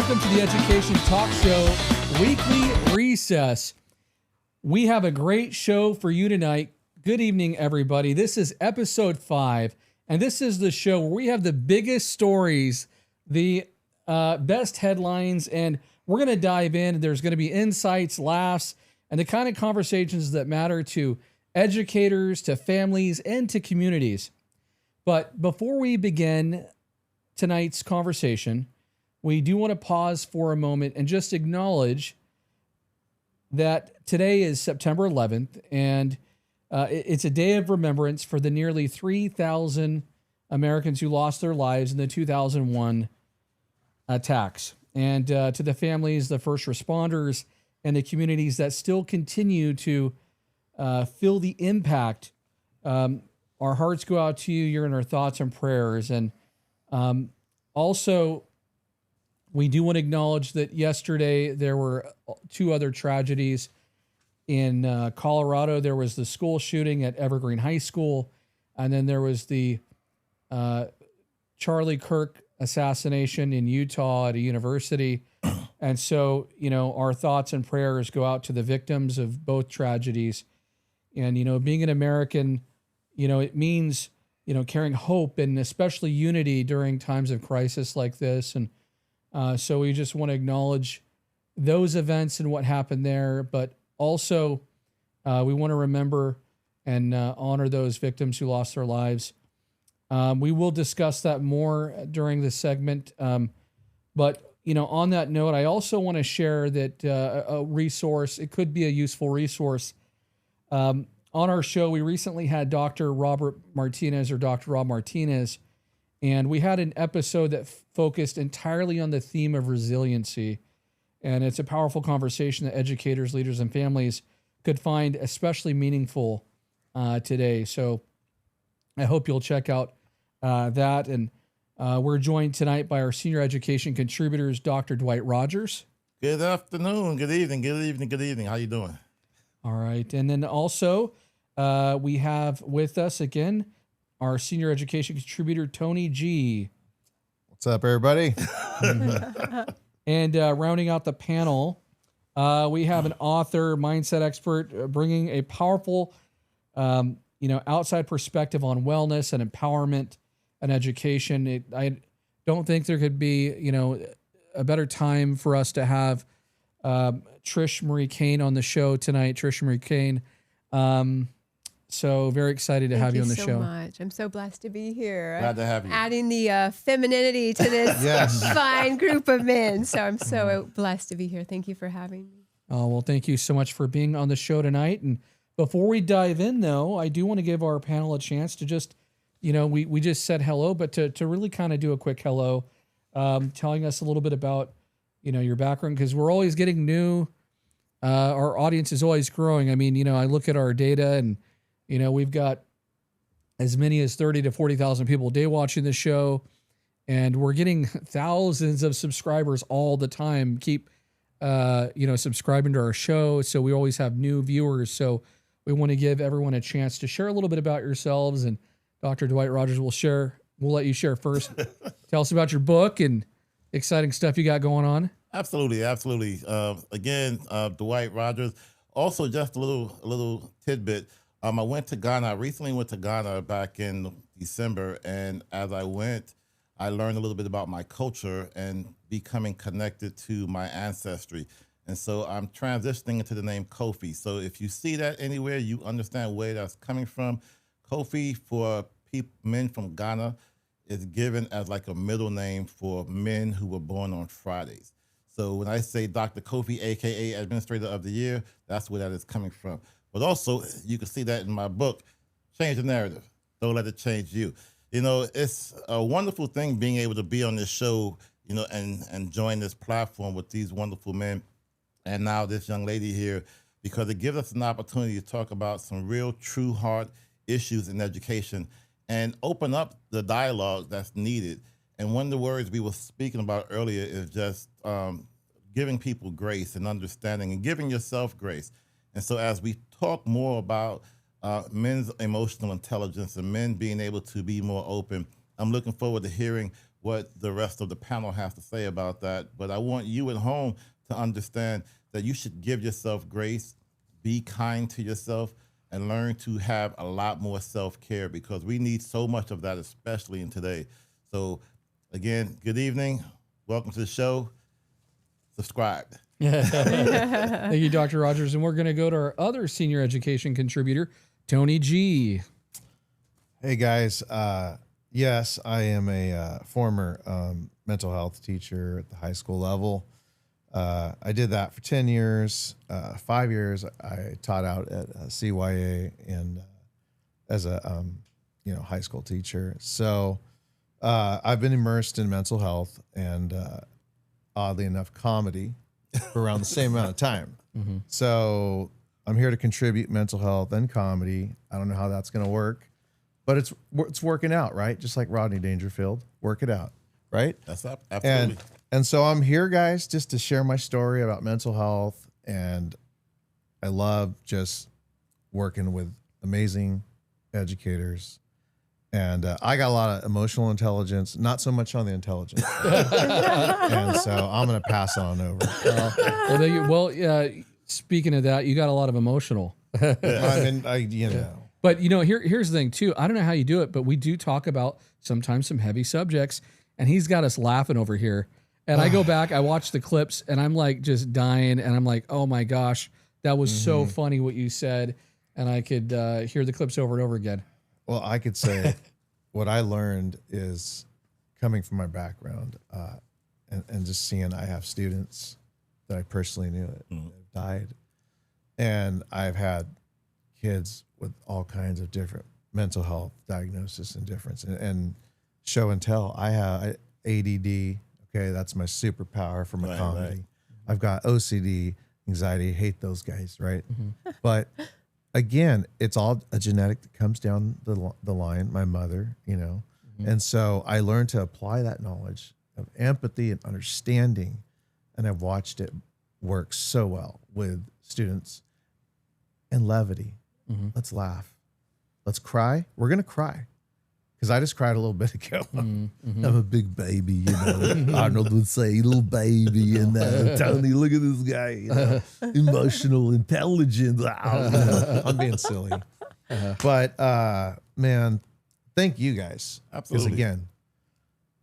Welcome to the Education Talk Show Weekly Recess. We have a great show for you tonight. Good evening, everybody. This is episode 5, and this is the show where we have the biggest stories, the best headlines, and we're going to dive in. There's going to be insights, laughs, and the kind of conversations that matter to educators, to families, and to communities. But before we begin tonight's conversation, we do want to pause for a moment and just acknowledge that today is September 11th, and it's a day of remembrance for the nearly 3,000 Americans who lost their lives in the 2001 attacks. And to the families, the first responders, and the communities that still continue to feel the impact, our hearts go out to you. You're in our thoughts and prayers. And also, we do want to acknowledge that yesterday there were 2 other tragedies. In Colorado, there was the school shooting at Evergreen High School, and then there was the Charlie Kirk assassination in Utah at a university. And so, you know, our thoughts and prayers go out to the victims of both tragedies. And, you know, being an American, you know, it means, you know, carrying hope and especially unity during times of crisis like this. And so we just want to acknowledge those events and what happened there, but also we want to remember and honor those victims who lost their lives. We will discuss that more during this segment. But, you know, on that note, I also want to share that a resource, it could be a useful resource. On our show, we recently had Dr. Robert Martinez, or Dr. Rob Martinez, and we had an episode that focused entirely on the theme of resiliency. And it's a powerful conversation that educators, leaders, and families could find especially meaningful today. So I hope you'll check out that. And we're joined tonight by our senior education contributors, Dr. Dwight Rogers. Good afternoon, good evening, How you doing? All right. And then also we have with us again our senior education contributor, Tony G. What's up, everybody? And rounding out the panel, we have an author, mindset expert, bringing a powerful, outside perspective on wellness and empowerment and education. I don't think there could be, a better time for us to have Tisha Marie Cain on the show tonight. Tisha Marie Cain. So very excited to have you on the show. Thank you so much. I'm so blessed to be here. Glad to have you. Adding the femininity to this fine group of men. So I'm so blessed to be here. Thank you for having me. Oh, well, thank you so much for being on the show tonight. And before we dive in, though, I do want to give our panel a chance to just, we just said hello, but to really kind of do a quick hello, telling us a little bit about, your background, because we're always getting new. Our audience is always growing. I mean, I look at our data and, we've got as many as 30 to 40,000 people a day watching the show, and we're getting thousands of subscribers all the time. Keep, subscribing to our show. So we always have new viewers. So we want to give everyone a chance to share a little bit about yourselves. And Dr. Dwight Rogers will let you share first. Tell us about your book and exciting stuff you got going on. Absolutely. Again, Dwight Rogers. Also, just a little tidbit. I recently went to Ghana back in December, and as I went, I learned a little bit about my culture and becoming connected to my ancestry. And so I'm transitioning into the name Kofi. So if you see that anywhere, you understand where that's coming from. Kofi, for men from Ghana, is given as like a middle name for men who were born on Fridays. So when I say Dr. Kofi, AKA Administrator of the Year, that's where that is coming from. But also, you can see that in my book, Change the Narrative. Don't let it change you. It's a wonderful thing being able to be on this show, and join this platform with these wonderful men and now this young lady here, because it gives us an opportunity to talk about some real true heart issues in education and open up the dialogue that's needed. And one of the words we were speaking about earlier is just giving people grace and understanding and giving yourself grace. And so as we talk more about men's emotional intelligence and men being able to be more open, I'm looking forward to hearing what the rest of the panel has to say about that. But I want you at home to understand that you should give yourself grace, be kind to yourself, and learn to have a lot more self-care, because we need so much of that, especially in today. So again, good evening. Welcome to the show. Subscribe. Thank you, Dr. Rogers. And we're going to go to our other senior education contributor, Tony G. Hey guys, yes, I am a former mental health teacher at the high school level. I did that for 10 years. 5 years I taught out at CYA and as a high school teacher. So I've been immersed in mental health and oddly enough comedy for around the same amount of time. Mm-hmm. So I'm here to contribute mental health and comedy. I don't know how that's going to work, but it's working out, right? Just like Rodney Dangerfield, work it out, right? That's absolutely. And so I'm here, guys, just to share my story about mental health. And I love just working with amazing educators. And I got a lot of emotional intelligence, not so much on the intelligence. And so I'm going to pass on over. Speaking of that, you got a lot of emotional. But here's the thing too. I don't know how you do it, but we do talk about sometimes some heavy subjects, and he's got us laughing over here. And I go back, I watch the clips, and I'm like just dying, and I'm like, oh my gosh, that was so funny what you said, and I could hear the clips over and over again. Well, I could say what I learned is coming from my background and just seeing I have students that I personally knew that have died. And I've had kids with all kinds of different mental health diagnosis and difference and show and tell. I have ADD. Okay, that's my superpower for my comedy. Right. I've got OCD, anxiety. Hate those guys, right? Mm-hmm. But again, it's all a genetic that comes down the line. My mother, and so I learned to apply that knowledge of empathy and understanding, and I've watched it work so well with students. And levity. Mm-hmm. Let's laugh. Let's cry. We're gonna cry. Because I just cried a little bit ago. Mm-hmm. I'm a big baby, Arnold would say, little baby, and Tony, look at this guy, emotional intelligence. I'm being silly. But man, thank you guys. Absolutely. Because again,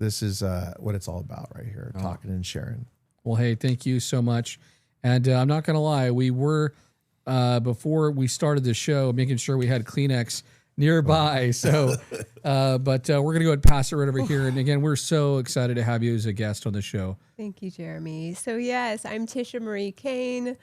this is what it's all about right here, talking and sharing. Well, hey, thank you so much. And I'm not going to lie, we were, before we started the show, making sure we had Kleenex nearby. So, but we're going to go ahead and pass it right over here. And again, we're so excited to have you as a guest on the show. Thank you, Jeremy. So yes, I'm Tisha Marie Cain.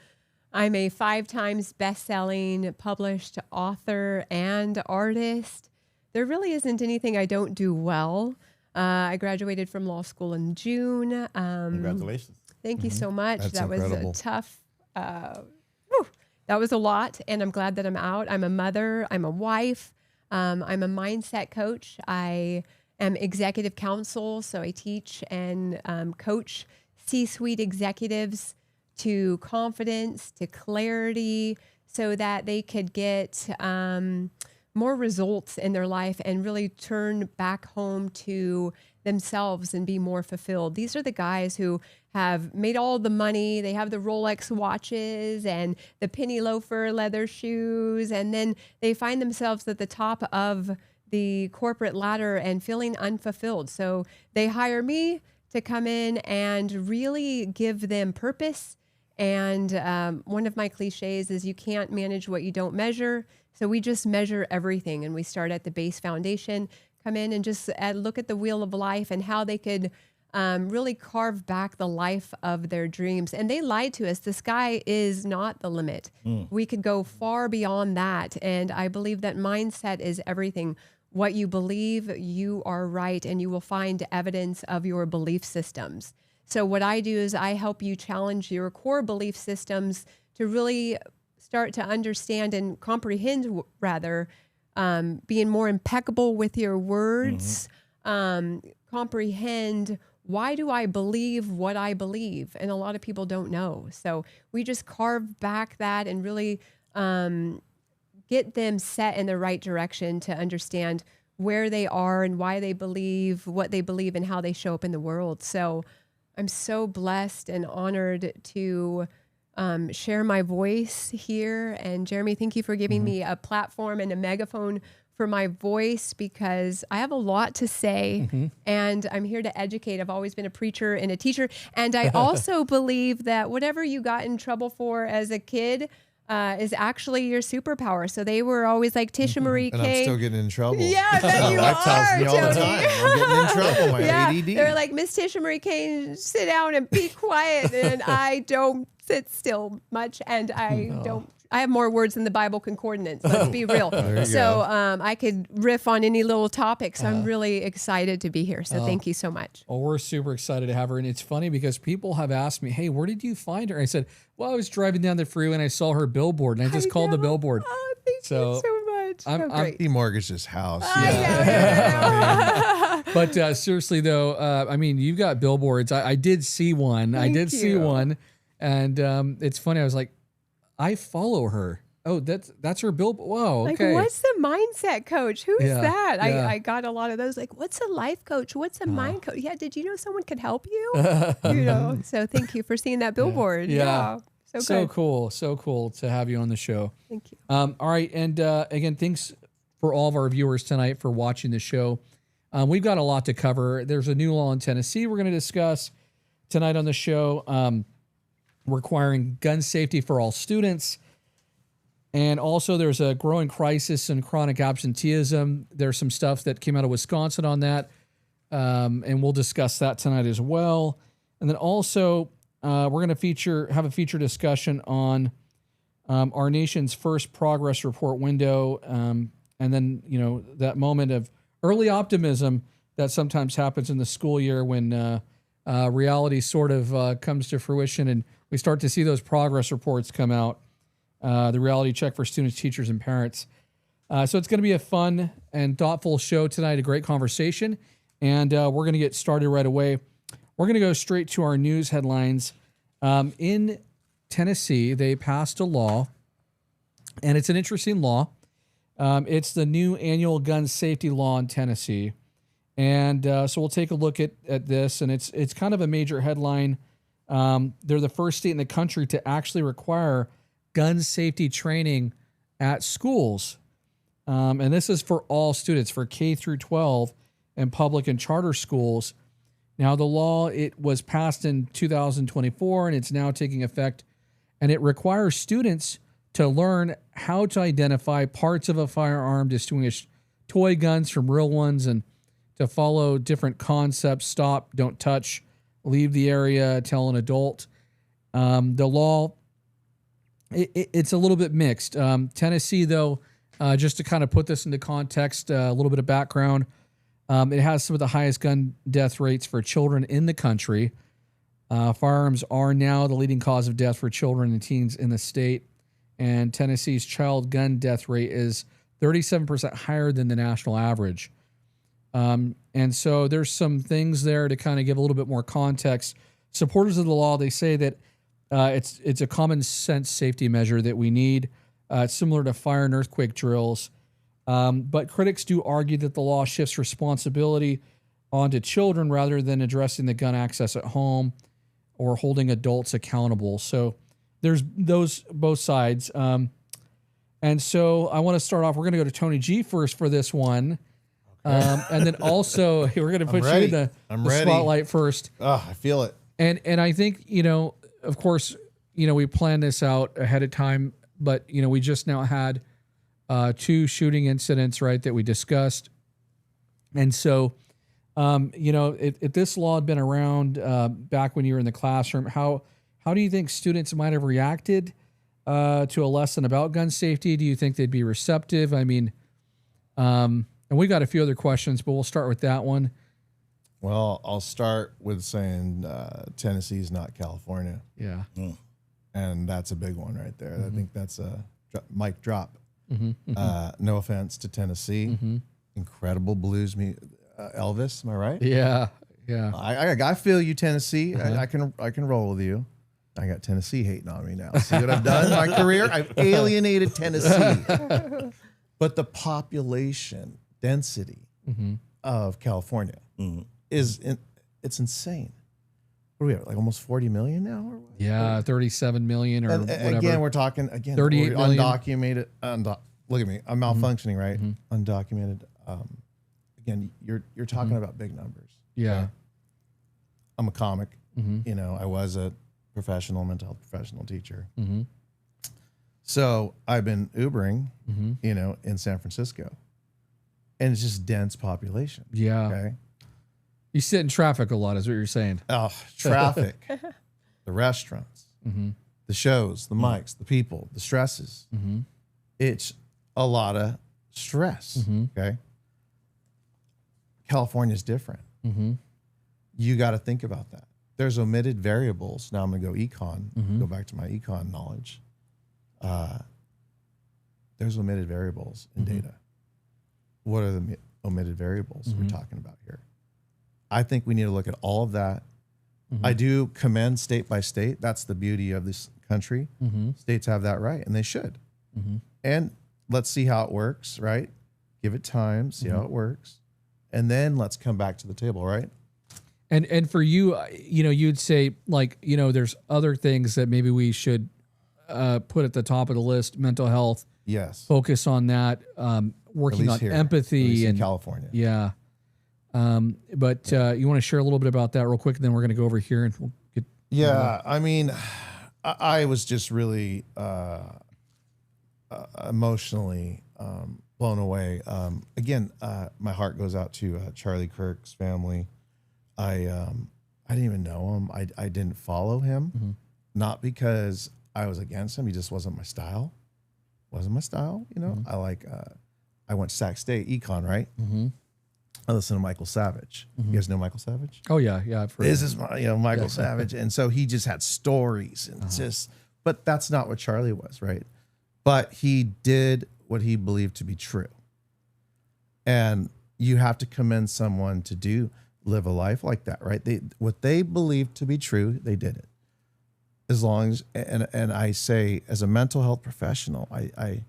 I'm a 5 times best-selling published author and artist. There really isn't anything I don't do well. I graduated from law school in June. Congratulations. Thank you so much. That's that incredible. Was a tough, that was a lot. And I'm glad that I'm out. I'm a mother. I'm a wife. I'm a mindset coach. I am executive counsel. So I teach and coach C-suite executives to confidence, to clarity, so that they could get more results in their life and really turn back home to themselves and be more fulfilled. These are the guys who have made all the money. They have the Rolex watches and the penny loafer leather shoes. And then they find themselves at the top of the corporate ladder and feeling unfulfilled. So they hire me to come in and really give them purpose. And one of my cliches is you can't manage what you don't measure. So we just measure everything. And we start at the base foundation, come in and just look at the wheel of life and how they could really carve back the life of their dreams. And they lied to us. The sky is not the limit. We could go far beyond that. And I believe that mindset is everything. What you believe, you are right, and you will find evidence of your belief systems. So what I do is I help you challenge your core belief systems to really start to understand and comprehend, rather, being more impeccable with your words, comprehend, why do I believe what I believe? And a lot of people don't know. So we just carve back that and really get them set in the right direction to understand where they are and why they believe what they believe and how they show up in the world. So I'm so blessed and honored to share my voice here. And Jeremy, thank you for giving me a platform and a megaphone for my voice, because I have a lot to say and I'm here to educate. I've always been a preacher and a teacher. And I also believe that whatever you got in trouble for as a kid is actually your superpower. So they were always like Tisha Marie Cain. And I'm still getting in trouble. Yeah, I bet you That tells me all the Tony. time. I'm getting in trouble. My ADD. They're like, Miss Tisha Marie Cain, sit down and be quiet. And I don't sit still much. And I have more words than the Bible concordance. Let's be real. So I could riff on any little topic. So I'm really excited to be here. So thank you so much. Well, we're super excited to have her. And it's funny because people have asked me, hey, where did you find her? I said, well, I was driving down the freeway and I saw her billboard and I just called the billboard. Oh, thank you so much. He mortgaged his house. But seriously, though, I mean, you've got billboards. I did see one. See one. And it's funny. I was like, I follow her. Oh, that's her billboard. Whoa. Okay. Like, what's the mindset coach? Who is that? Yeah. I got a lot of those. Like, what's a life coach? What's a mind coach? Yeah. Did you know someone could help you? So thank you for seeing that billboard. Yeah. So good. cool. So cool to have you on the show. Thank you. All right. And again, thanks for all of our viewers tonight for watching the show. We've got a lot to cover. There's a new law in Tennessee we're going to discuss tonight on the show, requiring gun safety for all students. And also there's a growing crisis in chronic absenteeism. There's some stuff that came out of Wisconsin on that. And we'll discuss that tonight as well. And then also we're going to have a feature discussion on our nation's first progress report window. And then, that moment of early optimism that sometimes happens in the school year when reality sort of comes to fruition and we start to see those progress reports come out. The reality check for students, teachers, and parents. So it's going to be a fun and thoughtful show tonight, a great conversation. And we're going to get started right away. We're going to go straight to our news headlines. In Tennessee, they passed a law, and it's an interesting law. It's the new annual gun safety law in Tennessee. And so we'll take a look at this, and it's kind of a major headline. They're the first state in the country to actually require gun safety training at schools. And this is for all students, for K through 12 and public and charter schools. Now, the law, it was passed in 2024, and it's now taking effect, and it requires students to learn how to identify parts of a firearm, distinguish toy guns from real ones, and to follow different concepts: stop, don't touch, leave the area, tell an adult. The law, it's a little bit mixed. Tennessee, though, just to kind of put this into context, a little bit of background, it has some of the highest gun death rates for children in the country. Firearms are now the leading cause of death for children and teens in the state. And Tennessee's child gun death rate is 37% higher than the national average. And so there's some things there to kind of give a little bit more context. Supporters of the law, they say that it's a common sense safety measure that we need. It's similar to fire and earthquake drills. But critics do argue that the law shifts responsibility onto children rather than addressing the gun access at home or holding adults accountable. So there's those both sides. And so I want to start off. We're going to go to Tony G first for this one. Okay. And then also we're going to put you in the spotlight first. Oh, I feel it. And I think, of course, we planned this out ahead of time, but, we just now had 2 shooting incidents, right, that we discussed. And so, if this law had been around back when you were in the classroom, how do you think students might have reacted to a lesson about gun safety? Do you think they'd be receptive? I mean, and we've got a few other questions, but we'll start with that one. Well, I'll start with saying Tennessee is not California. Yeah. And that's a big one right there. Mm-hmm. I think that's a mic drop. Mm-hmm. No offense to Tennessee. Mm-hmm. Incredible blues Elvis, am I right? Yeah. Yeah. I feel you, Tennessee. Uh-huh. I can roll with you. I got Tennessee hating on me now. See what I've done in my career? I've alienated Tennessee. But the population density of California it's insane. What are we at? Like almost 40 million now? Or what? Yeah, 37 million or whatever. Again, we're talking 38 million. Undocumented. Look at me, I'm malfunctioning, right? Undocumented. Again, you're talking about big numbers. Yeah. Okay? I'm a comic. You know, I was a professional mental health professional teacher. So I've been Ubering, you know, in San Francisco, and it's just dense population. Yeah. Okay. You sit in traffic a lot, is what you're saying. Oh, traffic, the restaurants, the shows, the mics, the people, the stresses. It's a lot of stress. Okay. California's different. You got to think about that. There's omitted variables. Now I'm going to go econ, go back to my econ knowledge. There's omitted variables in data. What are the omitted variables we're talking about here? I think we need to look at all of that. I do commend state by state. That's the beauty of this country. States have that right, and they should. And let's see how it works, right? Give it time, see how it works. And then let's come back to the table, right? And for you, you know, you'd say like, you know, there's other things that maybe we should put at the top of the list. Mental health. Yes. Focus on that. Working on here, empathy in and California. Yeah. But you want to share a little bit about that real quick, and then we're going to go over here and we'll get. Yeah. I mean, I was just really emotionally blown away. Again, my heart goes out to Charlie Kirk's family. I didn't even know him. I didn't follow him, not because I was against him. He just wasn't my style. Wasn't my style, you know. I went to Sac State Econ, right? I listened to Michael Savage. You guys know Michael Savage? Oh yeah, yeah. I've heard This of is my, you know, Michael Savage, and so he just had stories and just. But that's not what Charlie was, right? But he did what he believed to be true, and you have to commend someone to live a life like that, right? What they believed to be true, they did it. As long as, and I say, as a mental health professional, I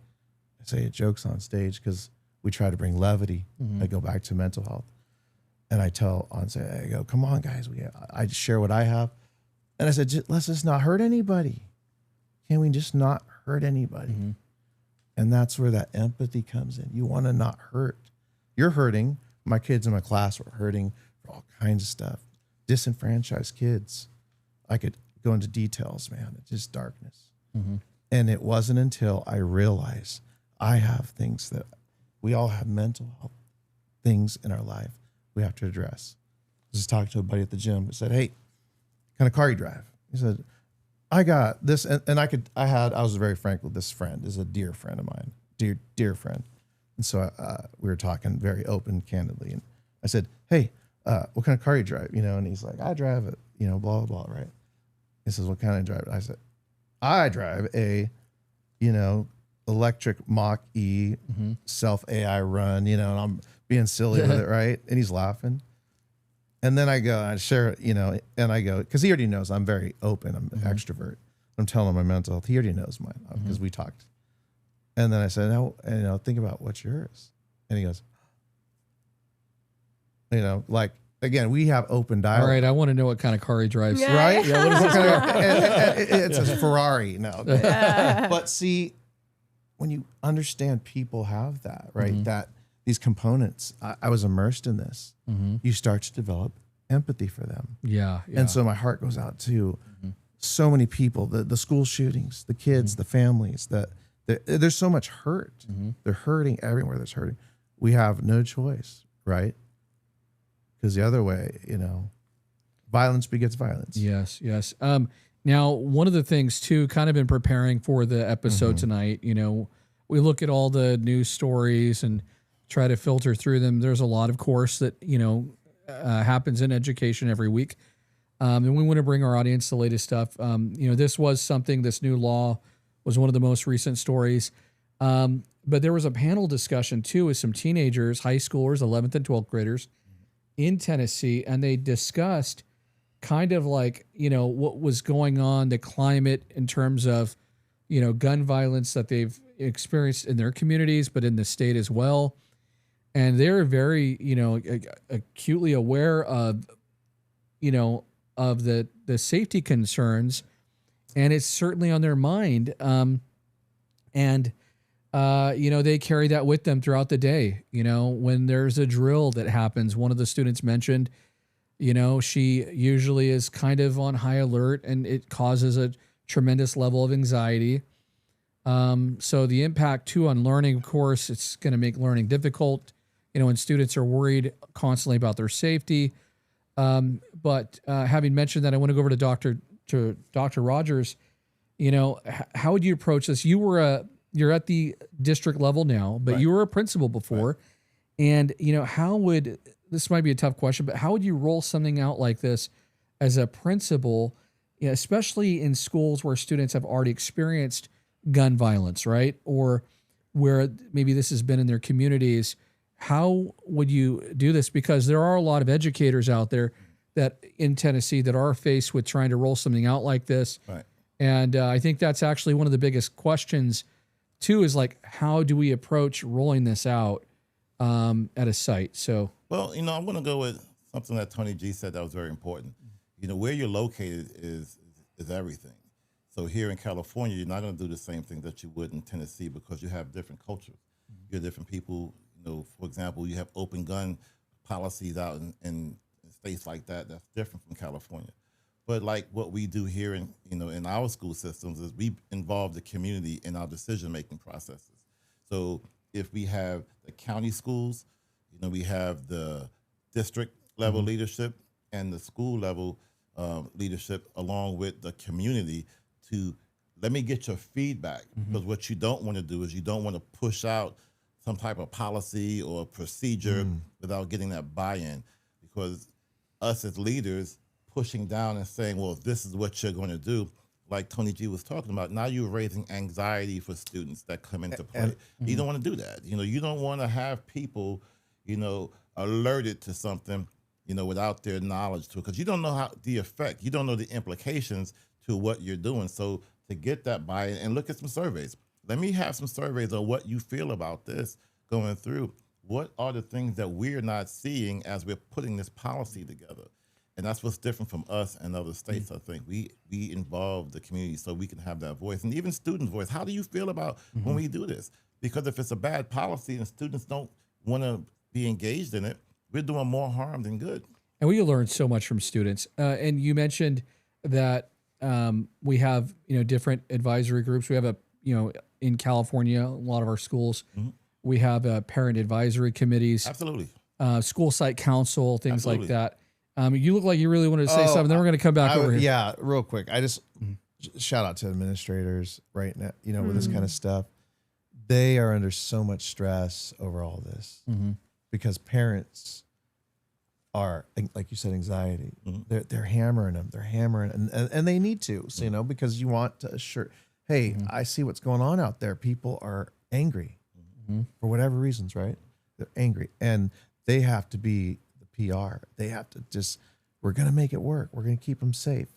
say it jokes on stage because we try to bring levity. I go back to mental health, and I tell on stage, I go, come on, guys, I just share what I have, and I said, let's just not hurt anybody. Can we just not hurt anybody? And that's where that empathy comes in. You want to not hurt. You're hurting. My kids in my class were hurting for all kinds of stuff. Disenfranchised kids. I could go into details, man. It's just darkness. And it wasn't until I realized I have things that we all have, mental health things in our life we have to address. I was just talking to a buddy at the gym who said, hey, what kind of car you drive? He said, I got this. And I was very frank with this friend, is a dear friend of mine, dear friend. And so we were talking very open, candidly. And I said, hey, what kind of car you drive? You know, and he's like, I drive it, you know, blah, blah, blah, right? He says, what kind of drive? I said, I drive a, you know, electric Mach-E self AI run, you know, and I'm being silly with it, right? And he's laughing. And then I go, I share it, you know, and I go, because he already knows I'm very open, I'm an extrovert. I'm telling him my mental health. He already knows mine because we talked. And then I said, no, you know, think about what's yours. And he goes, you know, like, again, we have open dialogue. All right, I want to know what kind of car he drives. Yeah. Right? Yeah, what is this car? It's a Ferrari now. But see, when you understand people have that, right? That these components, I was immersed in this. You start to develop empathy for them. Yeah. And so my heart goes out to so many people, the school shootings, the kids, the families, there's so much hurt. They're hurting everywhere. There's hurting. We have no choice, right? Because the other way, you know, violence begets violence. Yes, yes. Now, one of the things too, kind of been preparing for the episode tonight, you know, we look at all the news stories and try to filter through them. There's a lot, of course, that, you know, happens in education every week. And we want to bring our audience the latest stuff. You know, this new law was one of the most recent stories. But there was a panel discussion too with some teenagers, high schoolers, 11th and 12th graders in Tennessee. And they discussed kind of like, you know, what was going on, the climate in terms of, you know, gun violence that they've experienced in their communities, but in the state as well. and they're very, acutely aware of, of the safety concerns, and it's certainly on their mind. They carry that with them throughout the day. When there's a drill that happens, one of the students mentioned, she usually is kind of on high alert, and it causes a tremendous level of anxiety. So the impact too on learning, of course, it's going to make learning difficult, when students are worried constantly about their safety. But having mentioned that, I want to go over to Dr. Rogers. How would you approach this? You're at the district level now, but you were a principal before. Right. And, this might be a tough question, but how would you roll something out like this as a principal, especially in schools where students have already experienced gun violence, right? Or where maybe this has been in their communities. How would you do this? Because there are a lot of educators out there that in Tennessee that are faced with trying to roll something out like this. Right. And I think that's actually one of the biggest questions too, is like, how do we approach rolling this out at a site? So, well, I'm going to go with something that Tony G said that was very important. Where you're located is everything. So here in California, you're not going to do the same thing that you would in Tennessee because you have different cultures. You have different people. For example, you have open gun policies out in states like that. That's different from California. But like what we do here in our school systems is we involve the community in our decision-making processes. So if we have the county schools, we have the district level leadership and the school level leadership along with the community to let me get your feedback. Because what you don't want to do is you don't want to push out some type of policy or procedure without getting that buy-in. Because us as leaders pushing down and saying, well, this is what you're going to do, like Tony G was talking about, now you're raising anxiety for students that come into play. You don't want to do that. You don't want to have people, alerted to something, without their knowledge to it, because you don't know the effect, you don't know the implications to what you're doing. So to get that buy-in, and look at some surveys. Let me have some surveys on what you feel about this going through. What are the things that we're not seeing as we're putting this policy together? And that's what's different from us and other states, I think. We involve the community so we can have that voice, and even students' voice. How do you feel about when we do this? Because if it's a bad policy and students don't want to be engaged in it, we're doing more harm than good. And we learn so much from students. And you mentioned that we have, different advisory groups. We have in California, a lot of our schools, we have parent advisory committees. Absolutely. School site counsel, things like that. You look like you really wanted to say something. Then we're going to come back over here. Yeah, real quick. I just shout out to administrators right now, with this kind of stuff. They are under so much stress over all this because parents are, like you said, anxiety. They're hammering them. They're hammering, and they need to, so, because you want to assure, hey, I see what's going on out there. People are angry for whatever reasons, right? They're angry, and they have to be the PR. They have to we're going to make it work. We're going to keep them safe.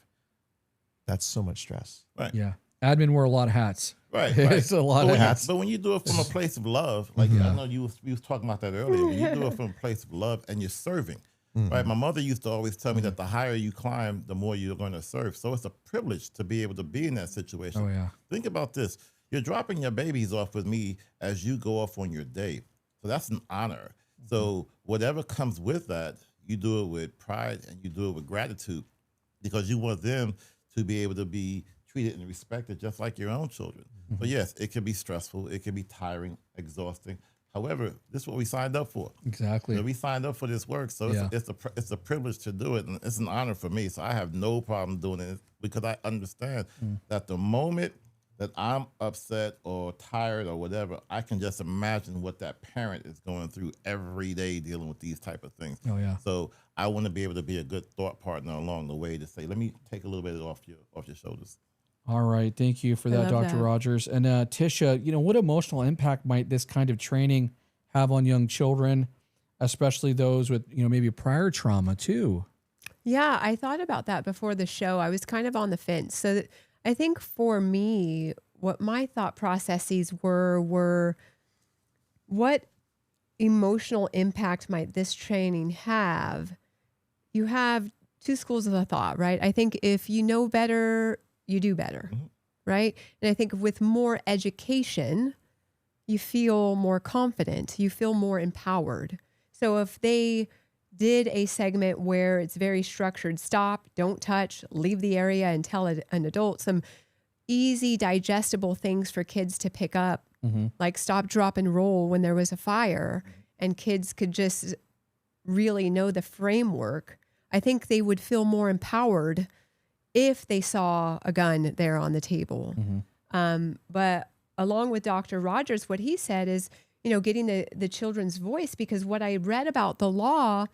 That's so much stress. Right. Yeah. Admin wear a lot of hats. Right. It's a lot of hats. But when you do it from a place of love, like I know you was talking about that earlier, when you do it from a place of love and you're serving, right? My mother used to always tell me that the higher you climb, the more you're going to serve. So it's a privilege to be able to be in that situation. Oh, yeah. Think about this. You're dropping your babies off with me as you go off on your day. So that's an honor. So whatever comes with that, you do it with pride and you do it with gratitude because you want them to be able to be treated and respected just like your own children. But yes, it can be stressful. It can be tiring, exhausting. However, this is what we signed up for. Exactly. We signed up for this work. So it's a privilege to do it. And it's an honor for me. So I have no problem doing it because I understand that the moment that I'm upset or tired or whatever, I can just imagine what that parent is going through every day dealing with these type of things. Oh, yeah. So I want to be able to be a good thought partner along the way to say, let me take a little bit off your shoulders. All right. Thank you for that, Dr. Rogers. And Tisha, what emotional impact might this kind of training have on young children, especially those with, maybe prior trauma too? Yeah, I thought about that before the show. I was kind of on the fence. So I think for me, what my thought processes were what emotional impact might this training have? You have two schools of thought, right? I think if you know better, you do better, right? And I think with more education, you feel more confident, you feel more empowered. So if they did a segment where it's very structured, stop, don't touch, leave the area, and tell an adult some easy, digestible things for kids to pick up, like stop, drop, and roll when there was a fire, and kids could just really know the framework, I think they would feel more empowered if they saw a gun there on the table. But along with Dr. Rogers, what he said is, getting the children's voice, because what I read about the law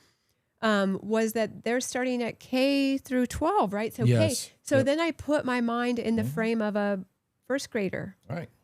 was that they're starting at K through 12, right? So Yes. K. So Yep. then I put my mind in the frame of a first grader,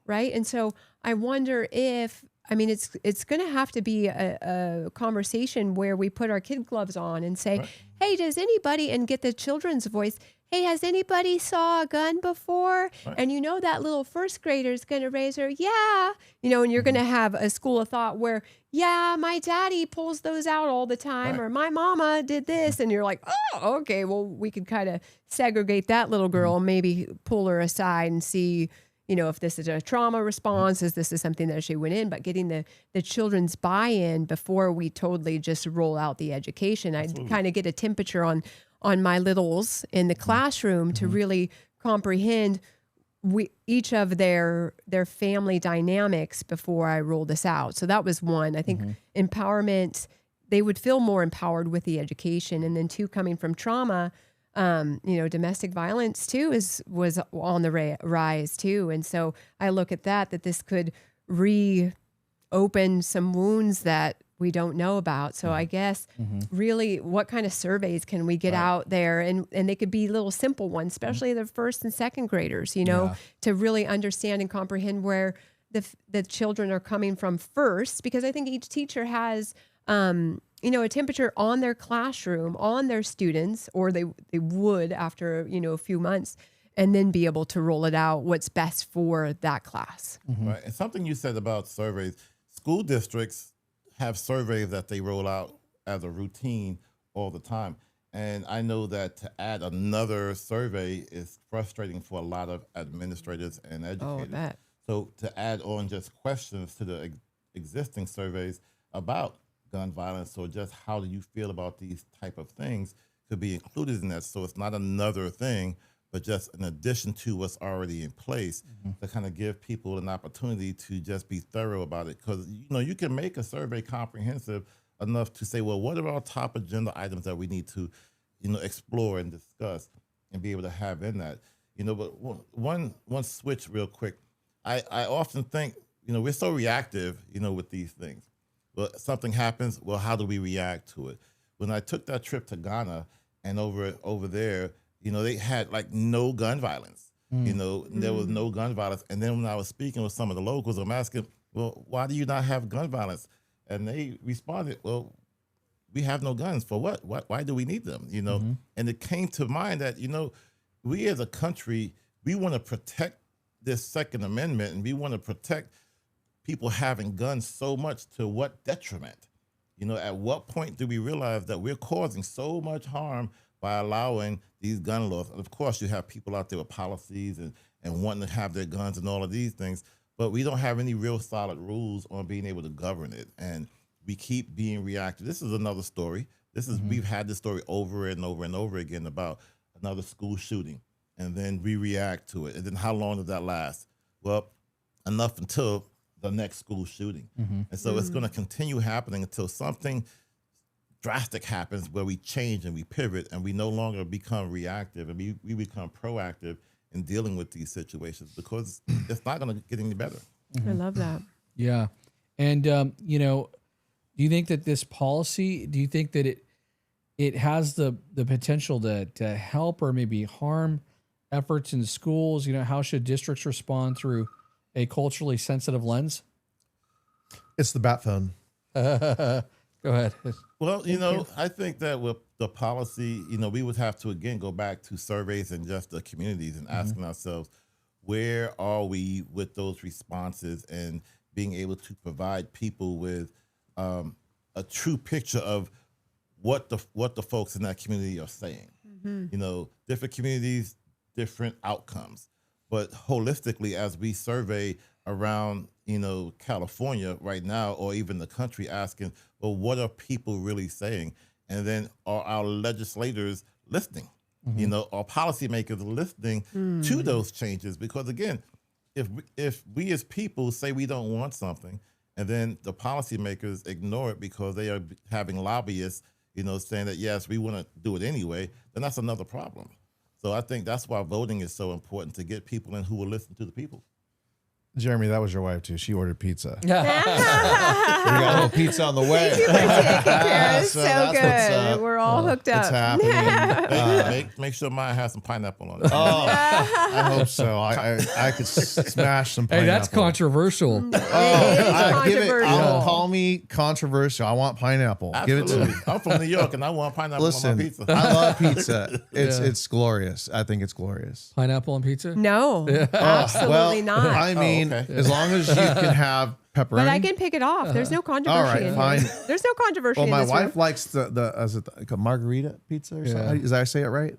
right? And so I wonder if, it's going to have to be a conversation where we put our kid gloves on and say, hey, does anybody, and get the children's voice, hey, has anybody saw a gun before? And that little first grader is going to raise her, yeah. And you're going to have a school of thought where, yeah, my daddy pulls those out all the time, or my mama did this. And you're like, oh, okay, well, we could kind of segregate that little girl and maybe pull her aside and see, if this is a trauma response, this is something that she went in, but getting the children's buy-in before we totally just roll out the education. I'd kind of get a temperature on my littles in the classroom to really comprehend each of their family dynamics before I roll this out. So that was one. I think empowerment, they would feel more empowered with the education. And then two, coming from trauma, domestic violence too was on the rise too. And so I look at that this could reopen some wounds that we don't know about. So I guess really what kind of surveys can we get out there? And they could be little simple ones, especially the first and second graders, to really understand and comprehend where the children are coming from first, because I think each teacher has, a temperature on their classroom, on their students, or they would after, a few months, and then be able to roll it out what's best for that class. Right. And something you said about surveys, school districts have surveys that they roll out as a routine all the time. And I know that to add another survey is frustrating for a lot of administrators and educators. Oh, I bet. So to add on just questions to the existing surveys about gun violence, or just how do you feel about these type of things, could be included in that. So it's not another thing, but just in addition to what's already in place, to kind of give people an opportunity to just be thorough about it. Because, you can make a survey comprehensive enough to say, well, what are our top agenda items that we need to, explore and discuss and be able to have in that? But one switch real quick. I often think, we're so reactive, with these things. Well, something happens, well, how do we react to it? When I took that trip to Ghana and over there, they had like no gun violence. There was no gun violence. And then when I was speaking with some of the locals, I'm asking, well, why do you not have gun violence? And they responded, well, we have no guns. For what? Why do we need them? And it came to mind that, we as a country, we want to protect this Second Amendment, and we want to protect people having guns so much. To what detriment? At what point do we realize that we're causing so much harm by allowing these gun laws? And of course, you have people out there with policies and wanting to have their guns and all of these things, but we don't have any real solid rules on being able to govern it. And we keep being reactive. This is another story. We've had this story over and over and over again about another school shooting, and then we react to it. And then how long does that last? Well, enough until the next school shooting. And so it's going to continue happening until something drastic happens where we change and we pivot, and we no longer become reactive, and we become proactive in dealing with these situations, because it's not going to get any better. I love that. Yeah. And, do you think that this policy, do you think that it has the potential to help or maybe harm efforts in schools? How should districts respond through a culturally sensitive lens? It's the bat phone. Go ahead. Well, I think that with the policy, we would have to, again, go back to surveys and just the communities and asking ourselves, where are we with those responses, and being able to provide people with a true picture of what the folks in that community are saying. You know, different communities, different outcomes. But holistically, as we survey around, you know, California right now, or even the country, asking, well, what are people really saying? And then are our legislators listening? You know, are policymakers listening to those changes? Because again, if we as people say we don't want something, and then the policymakers ignore it because they are having lobbyists, you know, saying that, yes, we want to do it anyway, then that's another problem. So I think that's why voting is so important, to get people in who will listen to the people. Jeremy, that was your wife too. She ordered pizza. We got a little pizza on the way. Thank you for taking care. It's So so that's what's good. up. We're all hooked up. It's happening. Make sure mine has some pineapple on it. Oh, I hope so. I could smash some Hey, pineapple. that's controversial. Call me controversial. I want pineapple. Absolutely. Give it to me. I'm from New York, and I want pineapple on Listen, my pizza. I love pizza. It's glorious. I think it's glorious. Pineapple on pizza? No, absolutely not. I mean, okay. as long as you can have pepperoni. But I can pick it off. There's no controversy. All right, in fine. here. There's no controversy. Well, in my this wife room. likes the is it like a margarita pizza or something? Is that I say it right?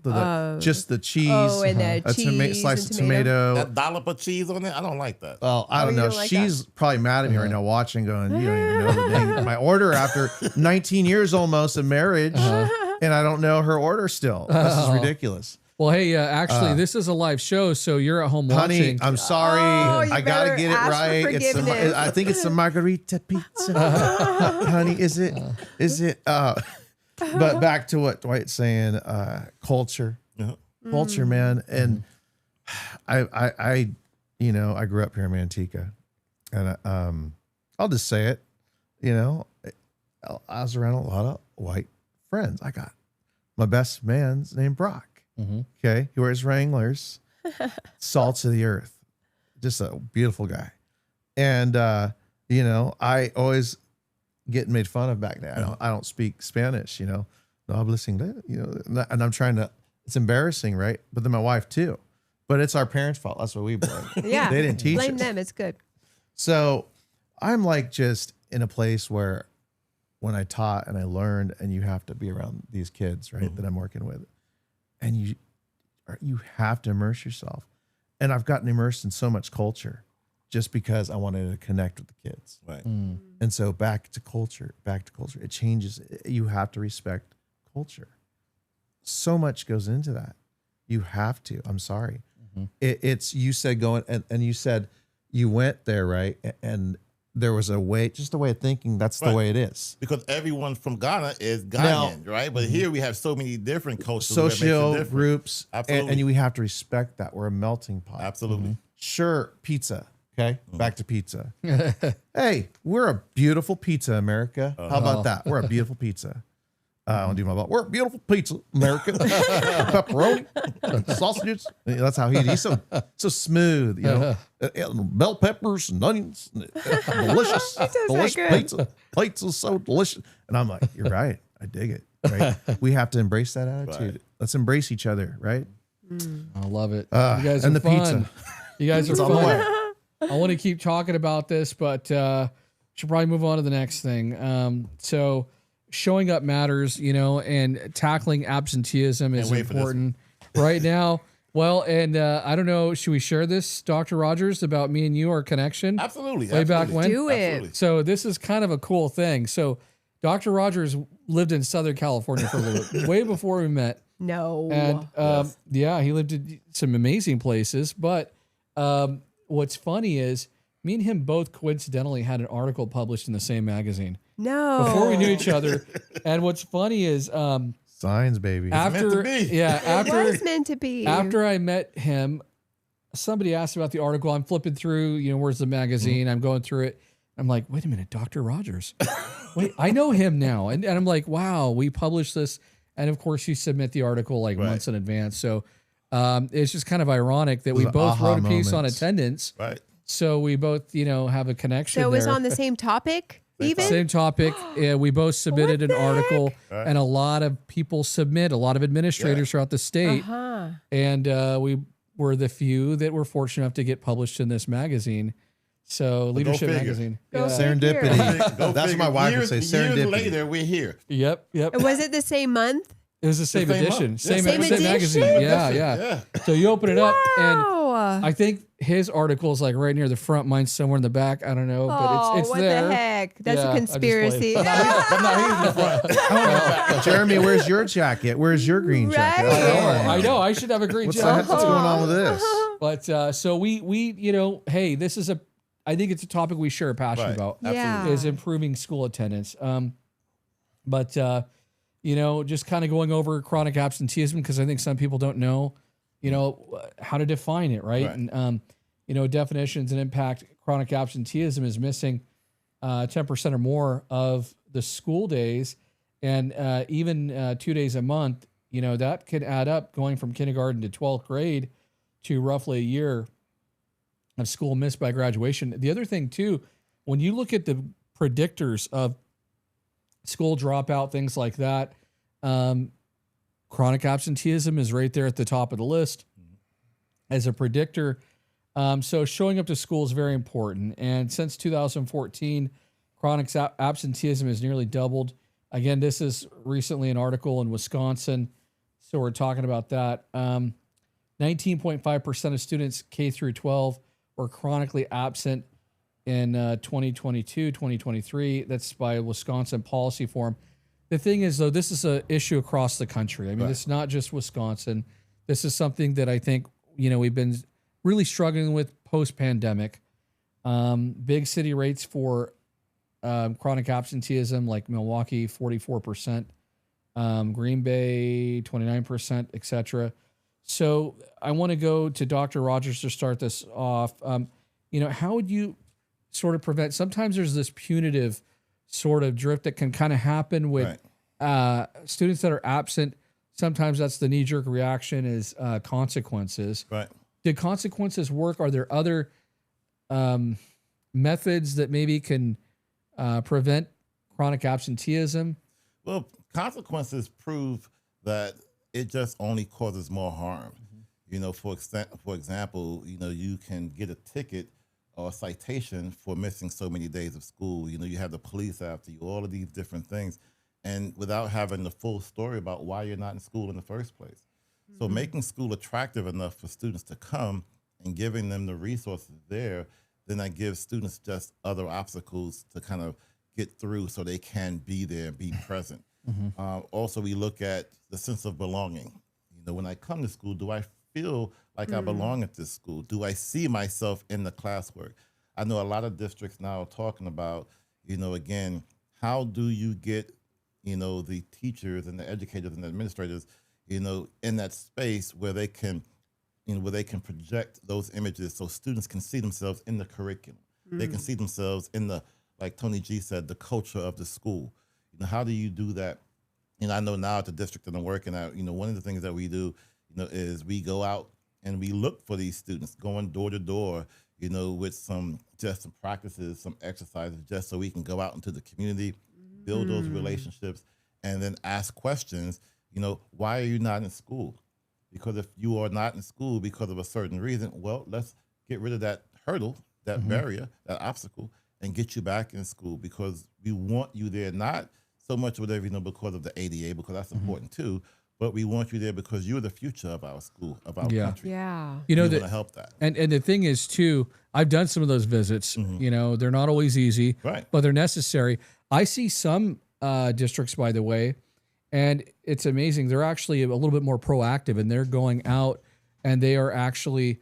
Just the cheese. Oh, and the a cheese slice and of tomato. tomato. That dollop of cheese on it, I don't like that. Well, I don't you know. don't like She's probably mad at me right now watching, going, you don't even know the name of my order after 19 years almost of marriage, and I don't know her order still. This is ridiculous. Well, hey, actually, this is a live show, so you're at home Honey, watching. I'm sorry. you I gotta better get it ask for right. forgiveness. I think it's a margarita pizza. Honey, is it? But back to what Dwight's saying, culture. Culture, man. And I you know, I grew up here in Manteca, and I'll just say it, you know, I was around a lot of white friends. I got my best man's named Brock. Okay, he wears Wranglers, salts of the earth, just a beautiful guy. And you know, I always get made fun of back then. I don't speak Spanish, you know. No hablo inglés, you know, and I'm trying to. It's embarrassing, right? But then my wife too. But it's our parents' fault. That's what we blame. Yeah, They didn't teach blame us. them. It's good. So I'm like just in a place where when I taught and I learned, and you have to be around these kids, right, that I'm working with, and you have to immerse yourself. And I've gotten immersed in so much culture just because I wanted to connect with the kids. Right. And so back to culture. It changes. You have to respect culture. So much goes into that. You have to. I'm sorry. It's you said going and you said you went there, right? And there was a way, just a way of thinking. That's the way it is. Because everyone from Ghana is Ghanaian, right? But here we have so many different cultures. that makes it Social different. groups. Absolutely. And we have to respect that. We're a melting pot. Absolutely. Sure, pizza. Okay, back to pizza. Hey, we're a beautiful pizza, America. How about that? We're a beautiful pizza. I don't do my belt. We're a beautiful pizza, America. Pepperoni, and sausages. That's how he's so smooth, you know. Bell peppers and onions, delicious, delicious good. pizza. Pizza's so delicious, and I'm like, you're right. I dig it. Right? We have to embrace that attitude. Right. Let's embrace each other, right? I love it. You guys and are the fun. pizza. You guys are It's on the fun. way. I want to keep talking about this, but should probably move on to the next thing. So showing up matters, you know, and tackling absenteeism is wait for this important right now. Well, and I don't know, should we share this, Dr. Rogers, about me and you, our connection? Absolutely. Way back when? Do it. Absolutely. So this is kind of a cool thing. So Dr. Rogers lived in Southern California for a little bit, way before we met. No. And yeah, he lived in some amazing places. But what's funny is me and him both coincidentally had an article published in the same magazine no. before we knew each other. And what's funny is Signs, baby. after meant to be. yeah, It was meant to be. after I met him, somebody asked about the article. I'm flipping through, you know, where's the magazine? I'm going through it. I'm like, wait a minute, Dr. Rogers. Wait, I know him now. And I'm like, wow, we published this. And of course, you submit the article like months in advance. So it's just kind of ironic that we Those both aha wrote a piece on moments. attendance. Right. So we both, you know, have a connection so it was there. on the same topic, even? Same topic. We both submitted an the article, Right. and a lot of people submit, a lot of administrators throughout the state. And we were the few that were fortunate enough to get published in this magazine. So Leadership figure. Magazine. Go Yeah. figure. Serendipity. Go That's what my figure. wife would Years- say. Serendipity. Years later, we're here. Yep. And was it the same month? It was the same same edition. month. Same, Same same magazine. edition? Yeah. So you open it up and Wow. I think his article is like right near the front, mine's somewhere in the back. I don't know, but Oh, it's what there. the heck? That's Yeah, a I just conspiracy. played. But now he's in the front. Jeremy, where's your jacket? Where's your green jacket? Right. What's going on? I know. I should have a green What's, jacket. what's going on with this? But so we you know, hey, this is I think it's a topic we share a passion Right. about. Yeah. Is improving school attendance. But you know, just kind of going over chronic absenteeism because I think some people don't know, you know, how to define it, right? Right. And you know, definitions and impact. Chronic absenteeism is missing 10% or more of the school days, and even 2 days a month. You know, that could add up going from kindergarten to 12th grade to roughly a year of school missed by graduation. The other thing too, when you look at the predictors of school dropout, things like that, chronic absenteeism is right there at the top of the list as a predictor. So showing up to school is very important. And since 2014, chronic absenteeism has nearly doubled. Again, this is recently an article in Wisconsin. So we're talking about that. 19.5% of students K through 12 were chronically absent in 2022, 2023. That's by Wisconsin Policy Forum. The thing is, though, this is an issue across the country. I mean, It's not just Wisconsin. This is something that I think, you know, we've been really struggling with post-pandemic. Big city rates for chronic absenteeism, like Milwaukee, 44%, Green Bay, 29%, etc. So I want to go to Dr. Rogers to start this off. You know, how would you sort of prevent? Sometimes there's this punitive sort of drift that can kind of happen with students that are absent. Sometimes that's the knee-jerk reaction is consequences. Right. Did consequences work? Are there other methods that maybe can prevent chronic absenteeism? Well, consequences prove that it just only causes more harm. You know, for example, you know, you can get a ticket or a citation for missing so many days of school. You know, you have the police after you, all of these different things, and without having the full story about why you're not in school in the first place. So making school attractive enough for students to come and giving them the resources there, then that gives students just other obstacles to kind of get through so they can be there and be present. Also, we look at the sense of belonging. You know, when I come to school, do I feel like I belong at this school? Do I see myself in the classwork? I know a lot of districts now are talking about, you know, again, how do you get, you know, the teachers and the educators and the administrators, you know, in that space where they can, you know, where they can project those images so students can see themselves in the curriculum. They can see themselves in the, like Tony G said, the culture of the school. You know, how do you do that? And I know now at the district that I'm working at, you know, one of the things that we do, you know, is we go out and we look for these students, going door to door, you know, with some practices, some exercises, just so we can go out into the community, build those relationships, and then ask questions. You know, why are you not in school? Because if you are not in school because of a certain reason, well, let's get rid of that hurdle, that barrier, that obstacle, and get you back in school, because we want you there, not so much whatever, you know, because of the ADA, because that's important too, but we want you there because you're the future of our school, of our country. Yeah. You know, We want to help that. And the thing is too, I've done some of those visits. You know, they're not always easy, Right. but they're necessary. I see some districts, by the way, and it's amazing. They're actually a little bit more proactive, and they're going out and they are actually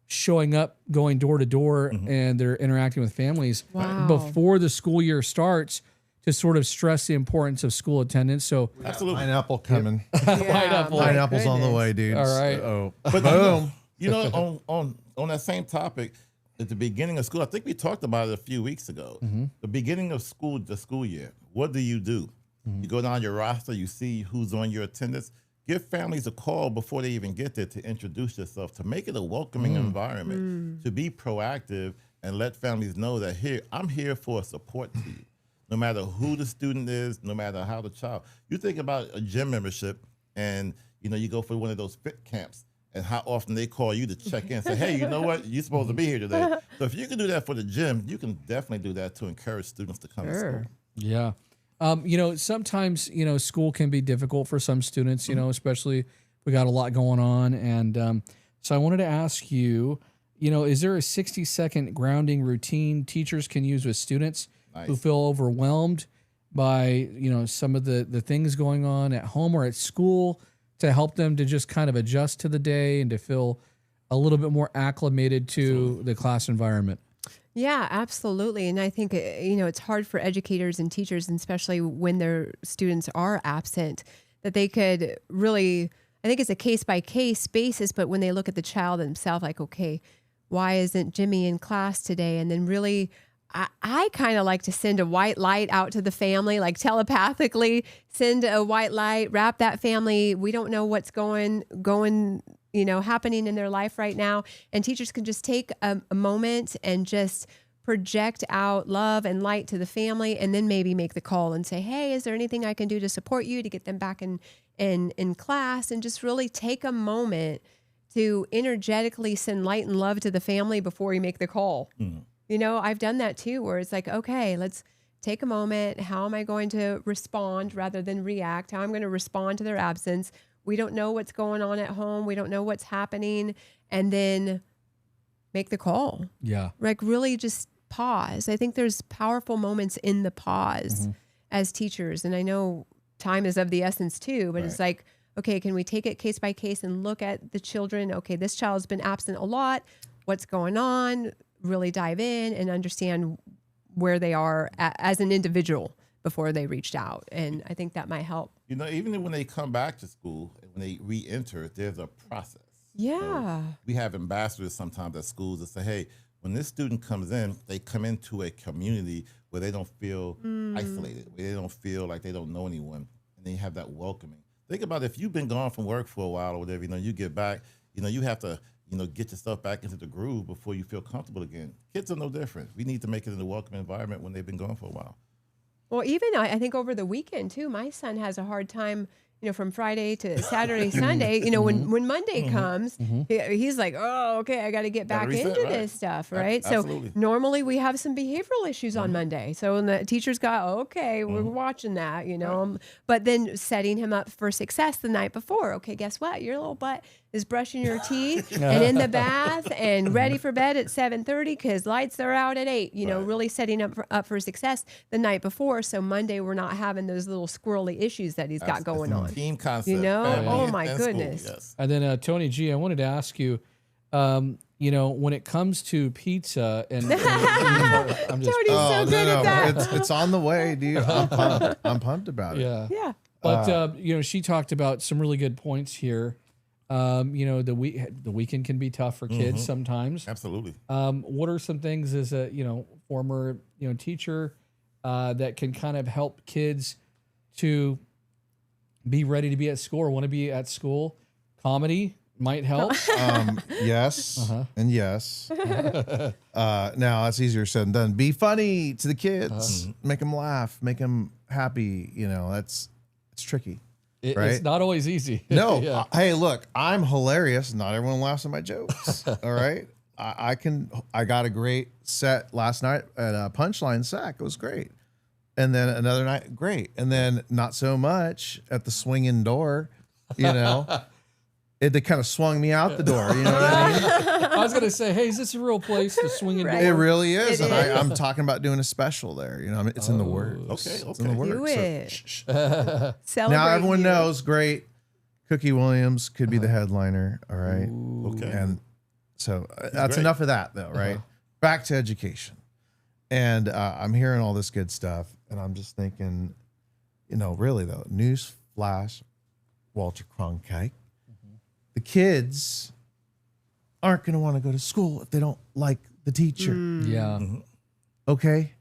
showing up, going door to door, and they're interacting with families before the school year starts to sort of stress the importance of school attendance. So Absolutely. Pineapple coming. Pineapple. my Pineapple's on the goodness. way, dude. All right. Oh, But boom. you know, on that same topic, at the beginning of school, I think we talked about it a few weeks ago. The beginning of school, the school year, what do? You go down your roster, you see who's on your attendance. Give families a call before they even get there to introduce yourself, to make it a welcoming environment, to be proactive and let families know that I'm here for support to you. No matter who the student is, no matter how the child. You think about a gym membership, and you know, you go for one of those fit camps, and how often they call you to check in and say, hey, you know what? You're supposed to be here today. So if you can do that for the gym, you can definitely do that to encourage students to come to school. Yeah. Sometimes, school can be difficult for some students, especially we got a lot going on. And so I wanted to ask you, is there a 60-second grounding routine teachers can use with students who feel overwhelmed by, some of the things going on at home or at school to help them to just kind of adjust to the day and to feel a little bit more acclimated to the class environment? Yeah, absolutely. And I think, it's hard for educators and teachers, and especially when their students are absent, that they could really, I think it's a case-by-case basis, but when they look at the child themselves, like, okay, why isn't Jimmy in class today? And then really, I kind of like to send a white light out to the family, like telepathically send a white light, wrap that family. We don't know what's going, happening in their life right now. And teachers can just take a moment and just project out love and light to the family, and then maybe make the call and say, hey, is there anything I can do to support you to get them back in class? And just really take a moment to energetically send light and love to the family before you make the call. I've done that too, where it's like, okay, let's take a moment. How am I going to respond rather than react? How I'm going to respond to their absence. We don't know what's going on at home. We don't know what's happening. And then make the call. Yeah. Like really just pause. I think there's powerful moments in the pause as teachers. And I know time is of the essence too, but it's like, okay, can we take it case by case and look at the children? Okay, this child's been absent a lot. What's going on? Really dive in and understand where they are as an individual before they reached out. And I think that might help. Even when they come back to school, when they re-enter, there's a process. Yeah. So we have ambassadors sometimes at schools that say, hey, when this student comes in, they come into a community where they don't feel isolated, where they don't feel like they don't know anyone, and they have that welcoming. Think about if you've been gone from work for a while or whatever, you get back, you have to, get yourself back into the groove before you feel comfortable again. Kids are no different. We need to make it in a welcoming environment when they've been gone for a while. Well, even I think over the weekend too, my son has a hard time, from Friday to Saturday, Sunday, when Monday comes, he's like, oh, okay, I got to get back into this stuff, right? Absolutely. So normally we have some behavioral issues on Monday. So when the teachers got, okay, we're watching that, but then setting him up for success the night before. Okay, guess what? Your little butt is brushing your teeth and in the bath and ready for bed at 7:30 because lights are out at 8, really setting up for success the night before. So Monday we're not having those little squirrely issues that he's got going on. Team concept. Oh my goodness. School, yes. And then Tony G, I wanted to ask you, when it comes to pizza and I'm just, Tony's so good at that. It's on the way, dude. I'm pumped about it. Yeah. But she talked about some really good points here. The weekend can be tough for kids sometimes. Absolutely. What are some things as a former teacher that can kind of help kids to be ready to be at school or want to be at school? Comedy might help. Yes and yes. Now that's easier said than done. Be funny to the kids. Make them laugh. Make them happy. It's tricky. Right? It's not always easy. No. Yeah. Hey, look, I'm hilarious. Not everyone laughs at my jokes. All right. I got a great set last night at a Punchline Sack. It was great. And then another night, great. And then not so much at the swinging door, It kind of swung me out the door. You know what I mean? I was going to say, hey, is this a real place, the swinging door? It really is. I'm talking about doing a special there. It's in the works. Okay. It's in the works. Do it. So, Celebrate now everyone you. knows, great. Cookie Williams could be the headliner. All right. Okay. And so that's great. enough of that, though, right? Back to education. And I'm hearing all this good stuff, and I'm just thinking, really though, news flash, Walter Cronkite. The kids aren't going to want to go to school if they don't like the teacher. Yeah. Okay.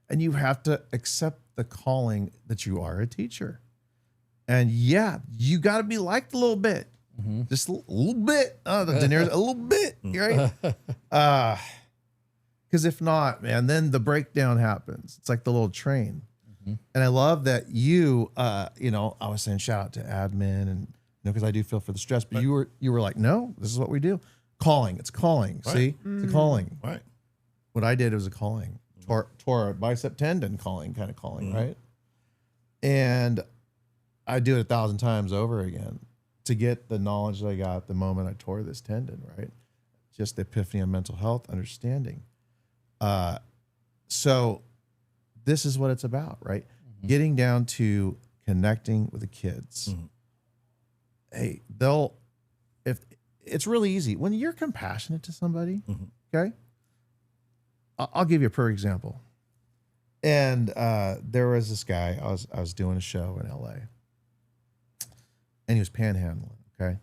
And you have to accept the calling that you are a teacher. And yeah, you got to be liked a little bit. Just a little bit. The Daenerys, a little bit. Right? Because if not, man, then the breakdown happens. It's like the little train. And I love that I was saying shout out to admin and because I do feel for the stress. But you were like, no, this is what we do. Calling, it's calling. Right. See, it's a calling. Right. What I did was a calling, tore a bicep tendon calling, right? And I do it 1,000 times over again to get the knowledge that I got the moment I tore this tendon, right? Just the epiphany of mental health, understanding. So this is what it's about, right? Getting down to connecting with the kids. Hey, if it's really easy when you're compassionate to somebody, okay? I'll give you a perfect example. And there was this guy, I was doing a show in LA, and he was panhandling, okay?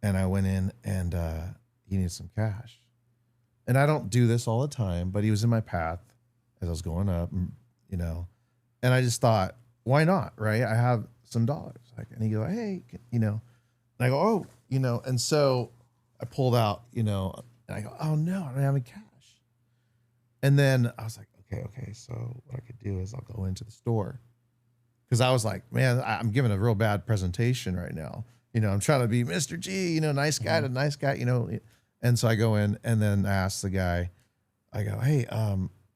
And I went in, and he needed some cash. And I don't do this all the time, but he was in my path as I was going up, you know. And I just thought, why not, right? I have some dollars. And he goes, hey, you know. And I go, oh, you know. And so I pulled out, you know, and I go, oh, no, I don't have any cash. And then I was like, okay, so what I could do is I'll go into the store. Because I was like, man, I'm giving a real bad presentation right now. You know, I'm trying to be Mr. G, you know, nice guy to nice guy, you know. And so I go in and then I ask the guy, I go, hey,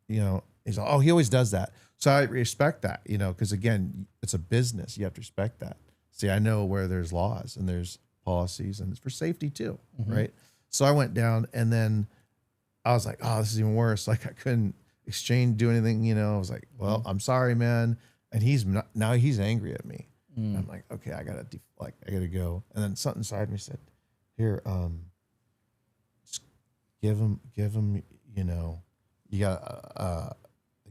you know, he's like, oh, he always does that. So I respect that, you know, because again, it's a business. You have to respect that. See, I know where there's laws and there's policies and it's for safety too, right? So I went down and then I was like, oh, this is even worse. Like I couldn't do anything, you know. I was like, well, I'm sorry, man. And now he's angry at me. I'm like, okay, I gotta go. And then something inside me said, here, just give him, you know, you got a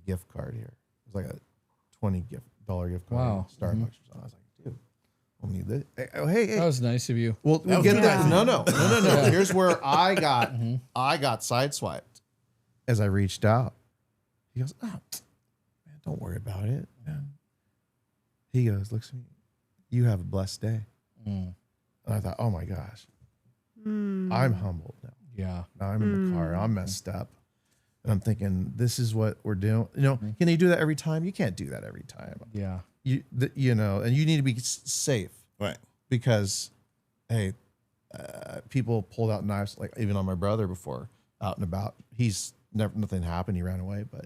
gift card here. It was like a $20 gift card. Wow. Starbucks or something. I was like, dude, I'll need this. Hey. That was nice of you. We'll get that. No. Here's where I got sideswiped as I reached out. He goes, oh, man, don't worry about it, man. He goes, looks at me, you have a blessed day. And I thought, oh my gosh, I'm humbled now. Yeah. Now I'm in the car, I'm messed up. And I'm thinking, this is what we're doing. You know, can you do that every time? You can't do that every time. Yeah. You know, and you need to be safe. Right. Because, hey, people pulled out knives, like even on my brother before, out and about. Nothing happened. He ran away, but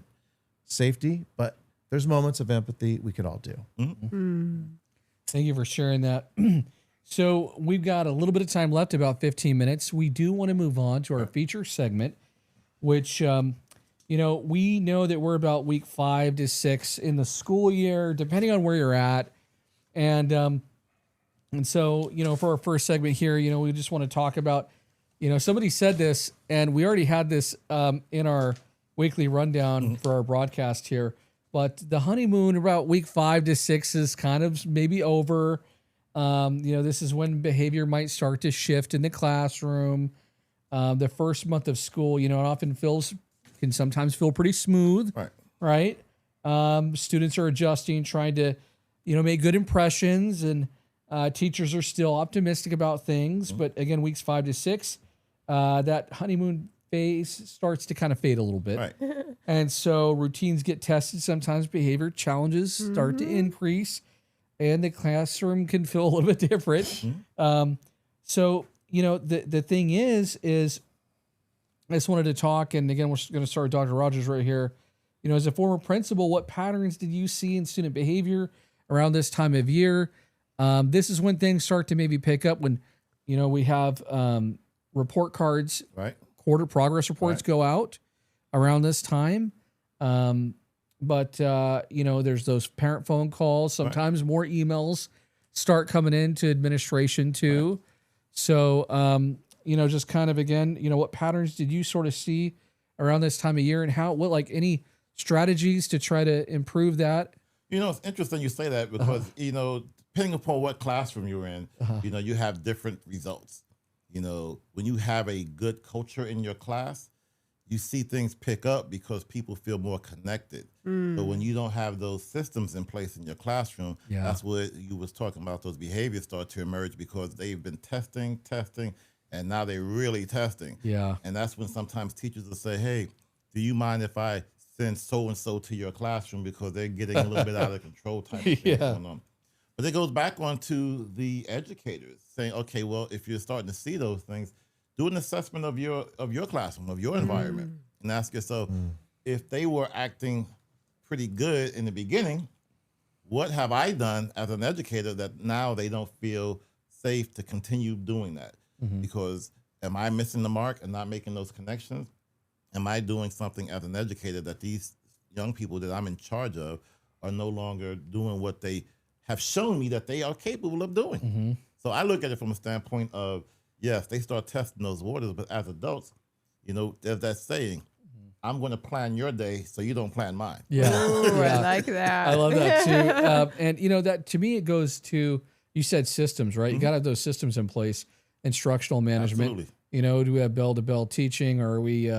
safety. But there's moments of empathy we could all do. Thank you for sharing that. So we've got a little bit of time left, about 15 minutes. We do want to move on to our feature segment, which, you know, we know that we're about week 5 to 6 in the school year, depending on where you're at. And so, you know, for our first segment here, you know, we just want to talk about, you know, somebody said this, and we already had this in our weekly rundown for our broadcast here, but the honeymoon about week 5 to 6 is kind of maybe over. You know, this is when behavior might start to shift in the classroom. The first month of school, you know, it often can sometimes feel pretty smooth, right? Students are adjusting, trying to, you know, make good impressions, and teachers are still optimistic about things. But again, weeks 5 to 6, that honeymoon phase starts to kind of fade a little bit. Right. And so routines get tested. Sometimes behavior challenges start to increase, and the classroom can feel a little bit different. So, you know, the thing is I just wanted to talk, and again, we're going to start with Dr. Rogers right here. You know, as a former principal, what patterns did you see in student behavior around this time of year? This is when things start to maybe pick up, when, you know, we have report cards, quarter progress reports go out around this time. But you know, there's those parent phone calls, sometimes more emails start coming into administration too. So, you know, just kind of, again, you know, what patterns did you sort of see around this time of year, and any strategies to try to improve that? You know, it's interesting you say that because, you know, depending upon what classroom you're in, you know, you have different results. You know, when you have a good culture in your class, you see things pick up because people feel more connected. But when you don't have those systems in place in your classroom, that's what you was talking about. Those behaviors start to emerge because they've been testing, and now they're really testing. Yeah. And that's when sometimes teachers will say, hey, do you mind if I send so-and-so to your classroom because they're getting a little bit out of control type of thing going on. But it goes back onto the educators saying, okay, well, if you're starting to see those things, do an assessment of your classroom, of your environment, and ask yourself, if they were acting pretty good in the beginning, what have I done as an educator that now they don't feel safe to continue doing that? Because am I missing the mark and not making those connections? Am I doing something as an educator that these young people that I'm in charge of are no longer doing what they have shown me that they are capable of doing? So I look at it from a standpoint of, yes, they start testing those waters, but as adults, you know, there's that saying, I'm going to plan your day so you don't plan mine. Yeah. Ooh, I like that. I love that too. And you know, that to me, it goes to, you said systems, right? You got to have those systems in place, instructional management. Absolutely. You know, do we have bell to bell teaching, or are we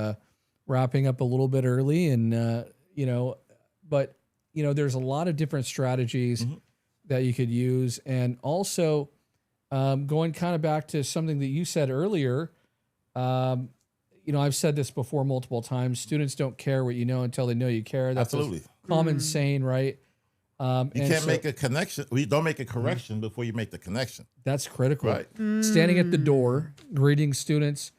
wrapping up a little bit early? And, you know, but, you know, there's a lot of different strategies that you could use. And also going kind of back to something that you said earlier, you know, I've said this before multiple times. Students don't care what you know until they know you care. That's Absolutely. a common saying, right? You can't make a connection. You don't make a correction before you make the connection. That's critical. Right. Standing at the door, greeting students.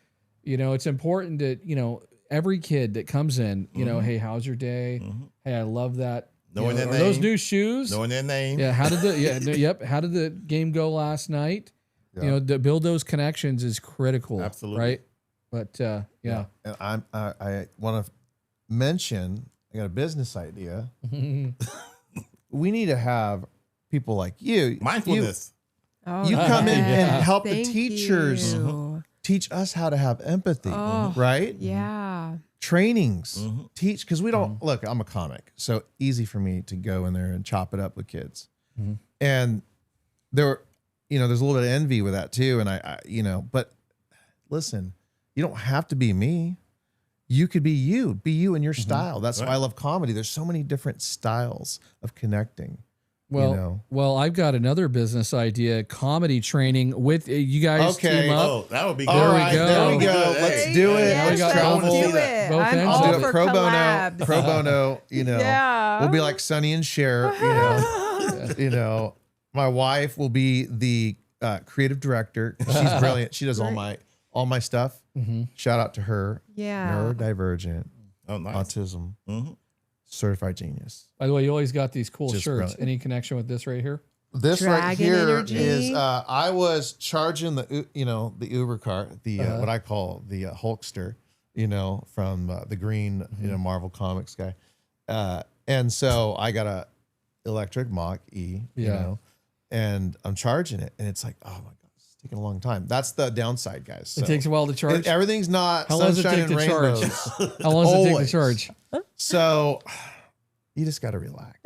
You know, it's important that, you know, every kid that comes in, you know, hey, how's your day? Hey, I love that. Knowing their are name. those new shoes? Knowing their name. Yeah. How did the how did the game go last night? Yeah. You know, to build those connections is critical. Absolutely. Right. But yeah. And I want to mention, I got a business idea. We need to have people like you. Mindfulness. Oh, You come in Yeah. and help the thank teachers you. teach us how to have empathy, Oh, right? Yeah. Trainings, teach, because we don't, look, I'm a comic, so easy for me to go in there and chop it up with kids. And there, you know, there's a little bit of envy with that too. And I you know, but listen, you don't have to be me. You could be you in your style. That's why I love comedy. There's so many different styles of connecting. Well, you know? well, I've got another business idea: comedy training with you guys. Okay. Team up. Oh, that would be good. All we right, go. there we go. Good. Let's Hey. do it. Yeah, we got Let's both travel. do it. Both I'm ends all of Do it. for it pro bono, collabs. pro bono. You know, Yeah. we'll be like Sonny and Cher. You know, you know, my wife will be the creative director. She's brilliant. She does all my stuff. Shout out to her. Yeah. Neurodivergent, Oh, nice. autism, certified genius. By the way, you always got these cool Just shirts. brilliant. Any connection with this right here? This right Dragon here energy. is I was charging the the Uber car, the what I call the Hulkster, you know, from the green Marvel Comics guy, and so I got a electric Mach E, you know, and I'm charging it, and it's like, oh my god, it's taking a long time. That's the downside, guys. So It takes a while to charge. everything's not How long does it sunshine take and to charge? rainbows. How long does it take to Always. charge? So you just got to relax.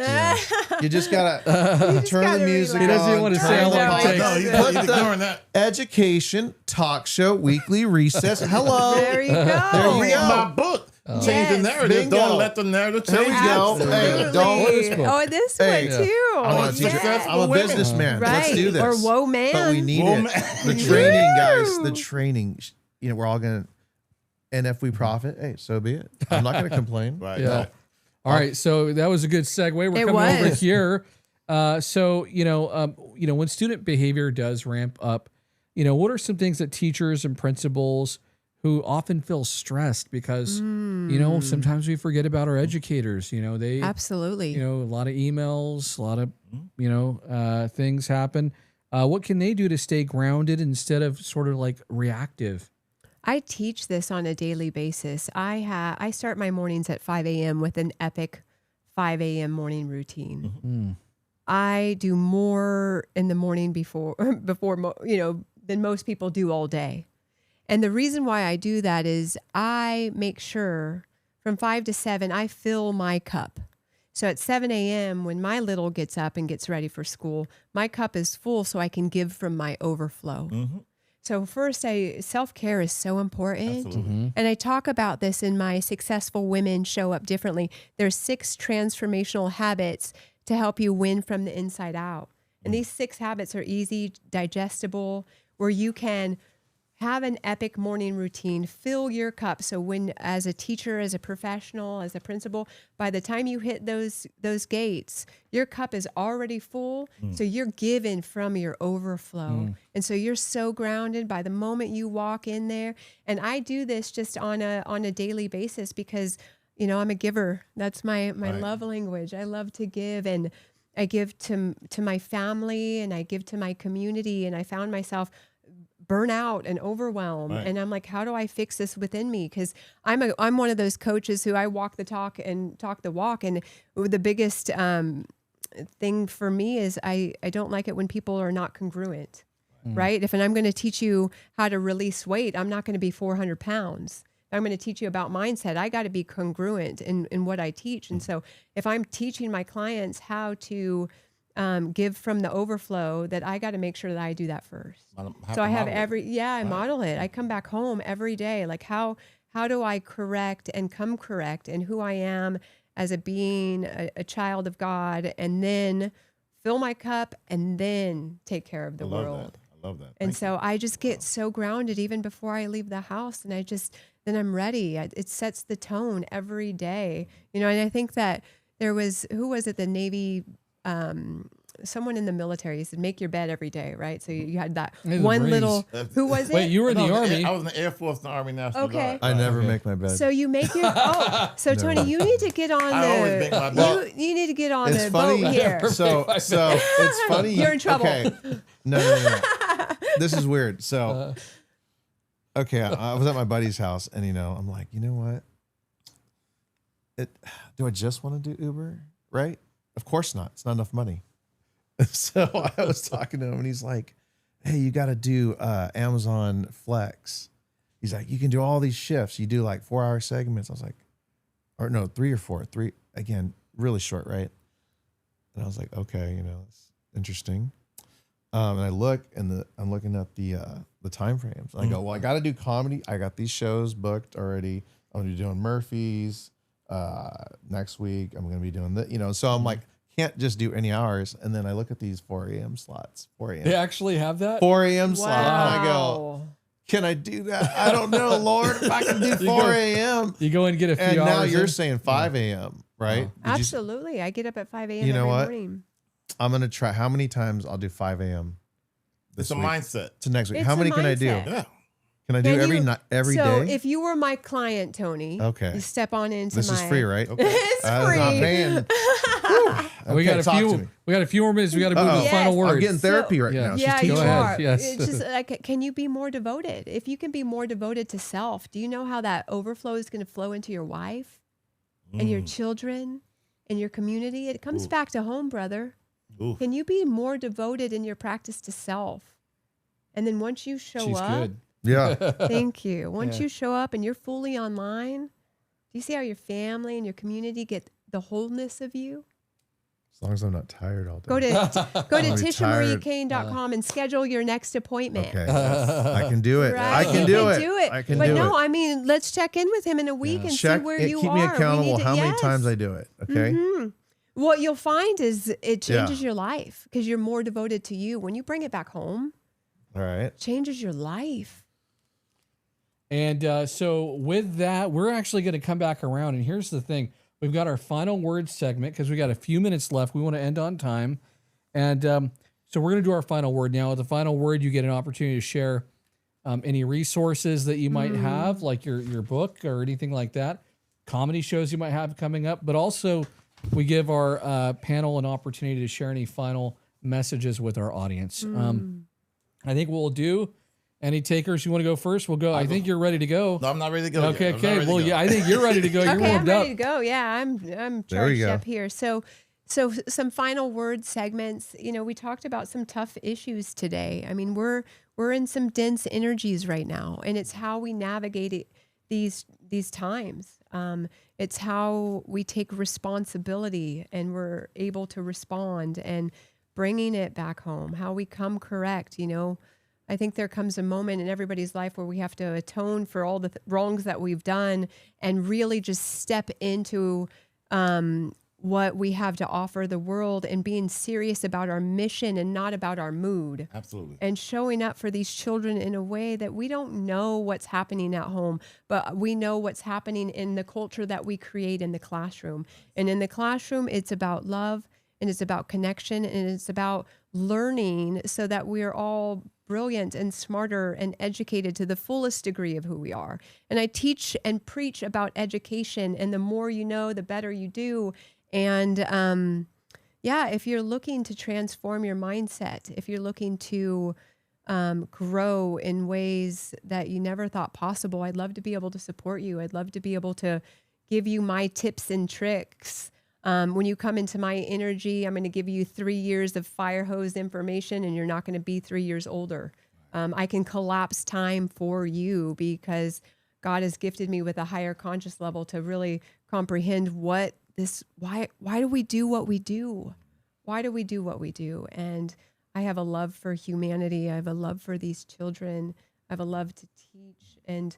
You just got to turn gotta the music relax. He doesn't on. want to turn say how the long it lights takes. No, on. he's Put the ignoring that. education talk show weekly recess. Hello. There you go. There you Read go. my book. Change Yes. the narrative. Bingo. Don't let the narrative There change. we go. you. Hey, What don't. is book? Oh, this Hey, one too. I'm a, Successful I'm a women. businessman. Right. Let's do this. Or whoa, man. But we need Whoa, it. man. The training, guys. The Woo. training. You know, we're all going to, and if we profit, hey, so be it. I'm not going to complain. Right. Yeah. Right. All right, so that was a good segue. We're It coming over was. here. So you know, when student behavior does ramp up, you know, what are some things that teachers and principals who often feel stressed because you know sometimes we forget about our educators. You know, they Absolutely. you know a lot of emails, a lot of you know things happen. What can they do to stay grounded instead of sort of like reactive? I teach this on a daily basis. I start my mornings at 5 a.m. with an epic 5 a.m. morning routine. I do more in the morning before you know than most people do all day. And the reason why I do that is I make sure from 5 to 7 I fill my cup. So at 7 a.m. when my little gets up and gets ready for school, my cup is full so I can give from my overflow. So first, self-care is so important. Absolutely. And I talk about this in my Successful Women Show Up Differently. There's 6 transformational habits to help you win from the inside out. And these 6 habits are easy, digestible, where you can have an epic morning routine, fill your cup. So when, as a teacher, as a professional, as a principal, by the time you hit those gates, your cup is already full. So you're given from your overflow. And so you're so grounded by the moment you walk in there. And I do this just on a daily basis because, you know, I'm a giver. That's my love language. I love to give, and I give to my family, and I give to my community. And I found myself burn out and overwhelmed. And I'm like, how do I fix this within me? Because I'm one of those coaches who I walk the talk and talk the walk. And the biggest thing for me is I don't like it when people are not congruent, right? If I'm going to teach you how to release weight, I'm not going to be 400 pounds. If I'm going to teach you about mindset, I got to be congruent in what I teach. And so if I'm teaching my clients how to give from the overflow, that I got to make sure that I do that first. So I have I model it. I come back home every day. Like how do I correct and come correct in who I am as a being, a child of God, and then fill my cup and then take care of the world. I love that. And so I just get so grounded even before I leave the house, and then I'm ready. It sets the tone every day, you know. And I think that there was, who was it? The Navy, someone in the military said, make your bed every day, right? So you had that one little, who was it? Wait, you were in the Army. I was in the Air Force and the Army National Guard. I never make my bed. So you make your, so Tony, you need to get on always make my bed. you need to get on It's the funny. boat here. So it's funny. You're in trouble. Okay. No. This is weird. So, okay, I was at my buddy's house, and you know, I'm like, you know what? Do I just want to do Uber? Right? Of course not. It's not enough money. So I was talking to him, and he's like, hey, you got to do Amazon Flex. He's like, you can do all these shifts. You do like 4-hour segments. I was like, or no, 3 or 4. 3, again, really short, right? And I was like, okay, you know, it's interesting. And I look, and I'm looking at the time frames. And I go, well, I got to do comedy. I got these shows booked already. I'm going to be doing Murphy's next week. I'm going to be doing that, you know. So I'm like, can't just do any hours. And then I look at these 4 a.m. slots. 4 a.m. They actually have that? 4 a.m. slot. And I go, can I do that? I don't know, Lord, if I can do 4 a.m. You go and get a few hours. And now you're in? saying 5 a.m., right? Absolutely. I get up at 5 a.m. You know every what? morning. I'm going to try how many times I'll do 5 a.m. It's a mindset. to next week. It's How a many can I do? mindset. Yeah. Can I do every so day? if you were my client, Tony, Okay. you step on into This my. is free, right? Okay. It's I'm free. not paying. We got talk to me. a few more minutes. We got to move to the Uh-oh. final Yes. words. I'm getting therapy right Yeah. now. She's Yeah, teaching you Go me. ahead. are. Yes. It's just like, can you be more devoted? If you can be more devoted to self, do you know how that overflow is going to flow into your wife and your children and your community? It comes back to home, brother. Ooh. Can you be more devoted in your practice to self? And then once you show She's up, good. Yeah. thank you. Once Yeah. you show up and you're fully online, do you see how your family and your community get the wholeness of you? As long as I'm not tired all day. Go to I'll be TishaMarieCain.com and schedule your next appointment. Okay. I can do it. Right? I can You do it. it. I can but do no, it. I mean, let's check in with him in a week and see where you keep are. me We accountable need to- how many yes. times I do it. Okay. Mhm. What you'll find is it changes Yeah. your life because you're more devoted to you. When you bring it back home, All right. it changes your life. And so with that, we're actually going to come back around. And here's the thing. We've got our final word segment because we got a few minutes left. We want to end on time. And so we're going to do our final word now. At the final word, you get an opportunity to share any resources that you might have, like your book or anything like that, comedy shows you might have coming up. But also we give our panel an opportunity to share any final messages with our audience. I think what we'll do, any takers, you want to go first? We'll go. I think you're ready to go. No, I'm not ready to go. Okay, yet. I'm not okay. ready to Well, go. yeah, I think you're ready to go. You're Okay, I'm warmed ready up. to go. Yeah, I'm There we charged go. up here. So some final word segments. You know, we talked about some tough issues today. I mean, we're in some dense energies right now, and it's how we navigate these times. It's how we take responsibility and we're able to respond and bringing it back home. How we come correct. You know, I think there comes a moment in everybody's life where we have to atone for all the wrongs that we've done and really just step into what we have to offer the world and being serious about our mission and not about our mood. Absolutely. And showing up for these children in a way that we don't know what's happening at home, but we know what's happening in the culture that we create in the classroom. And in the classroom, it's about love, and it's about connection, and it's about learning so that we're all brilliant and smarter and educated to the fullest degree of who we are. And I teach and preach about education, and the more you know, the better you do. And if you're looking to transform your mindset, if you're looking to grow in ways that you never thought possible, I'd love to be able to support you. I'd love to be able to give you my tips and tricks. When you come into my energy, I'm going to give you 3 years of fire hose information, and you're not going to be 3 years older. I can collapse time for you because God has gifted me with a higher conscious level to really comprehend why do we do what we do? Why do we do what we do? And I have a love for humanity. I have a love for these children. I have a love to teach and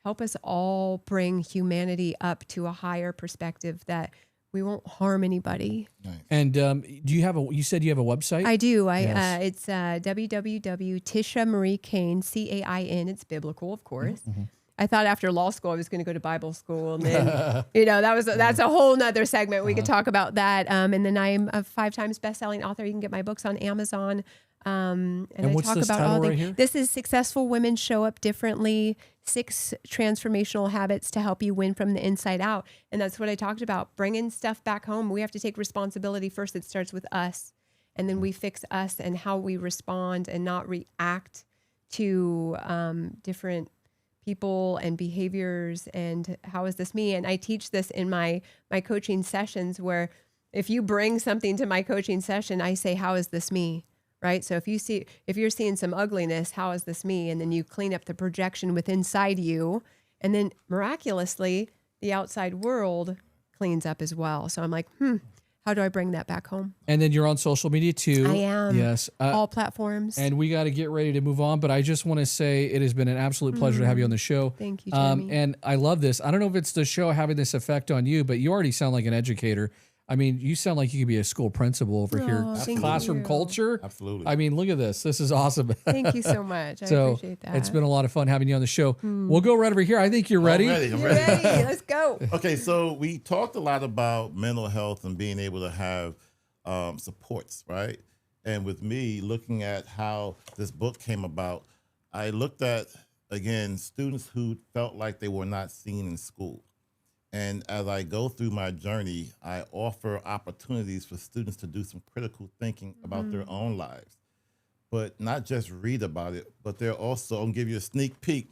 help us all bring humanity up to a higher perspective that we won't harm anybody. Nice. And do you have you said you have a website? I do. Yes. It's www.Tisha Marie Cain, CAIN. It's biblical, of course. Mm-hmm. I thought after law school I was going to go to Bible school, and then that's a whole nother segment. We could talk about that. And then I'm a 5 times bestselling author. You can get my books on Amazon. And I what's talk this about title all right here? This is Successful Women Show Up Differently: 6 Transformational Habits to Help You Win from the Inside Out. And that's what I talked about, bringing stuff back home. We have to take responsibility first. It starts with us, and then we fix us and how we respond and not react to different people and behaviors. And how is this me? And I teach this in my coaching sessions, where if you bring something to my coaching session, I say, how is this me? Right? So if you're seeing some ugliness, how is this me? And then you clean up the projection within inside you, and then miraculously the outside world cleans up as well. So I'm like, how do I bring that back home? And then you're on social media too. I am. Yes. All platforms. And we got to get ready to move on, but I just want to say it has been an absolute pleasure to have you on the show. Thank you, Jeremy. And I love this. I don't know if it's the show having this effect on you, but you already sound like an educator. I mean, you sound like you could be a school principal over here. Thank Classroom you. culture. Absolutely. I mean, look at this. This is awesome. Thank you so much. I So appreciate that. it's been a lot of fun having you on the show. We'll go right over here. I think you're ready. I'm You ready. ready? Let's go. Okay, so we talked a lot about mental health and being able to have supports, right? And with me looking at how this book came about, I looked at, again, students who felt like they were not seen in school. And as I go through my journey, I offer opportunities for students to do some critical thinking about their own lives, but not just read about it, but they're also, I'll give you a sneak peek.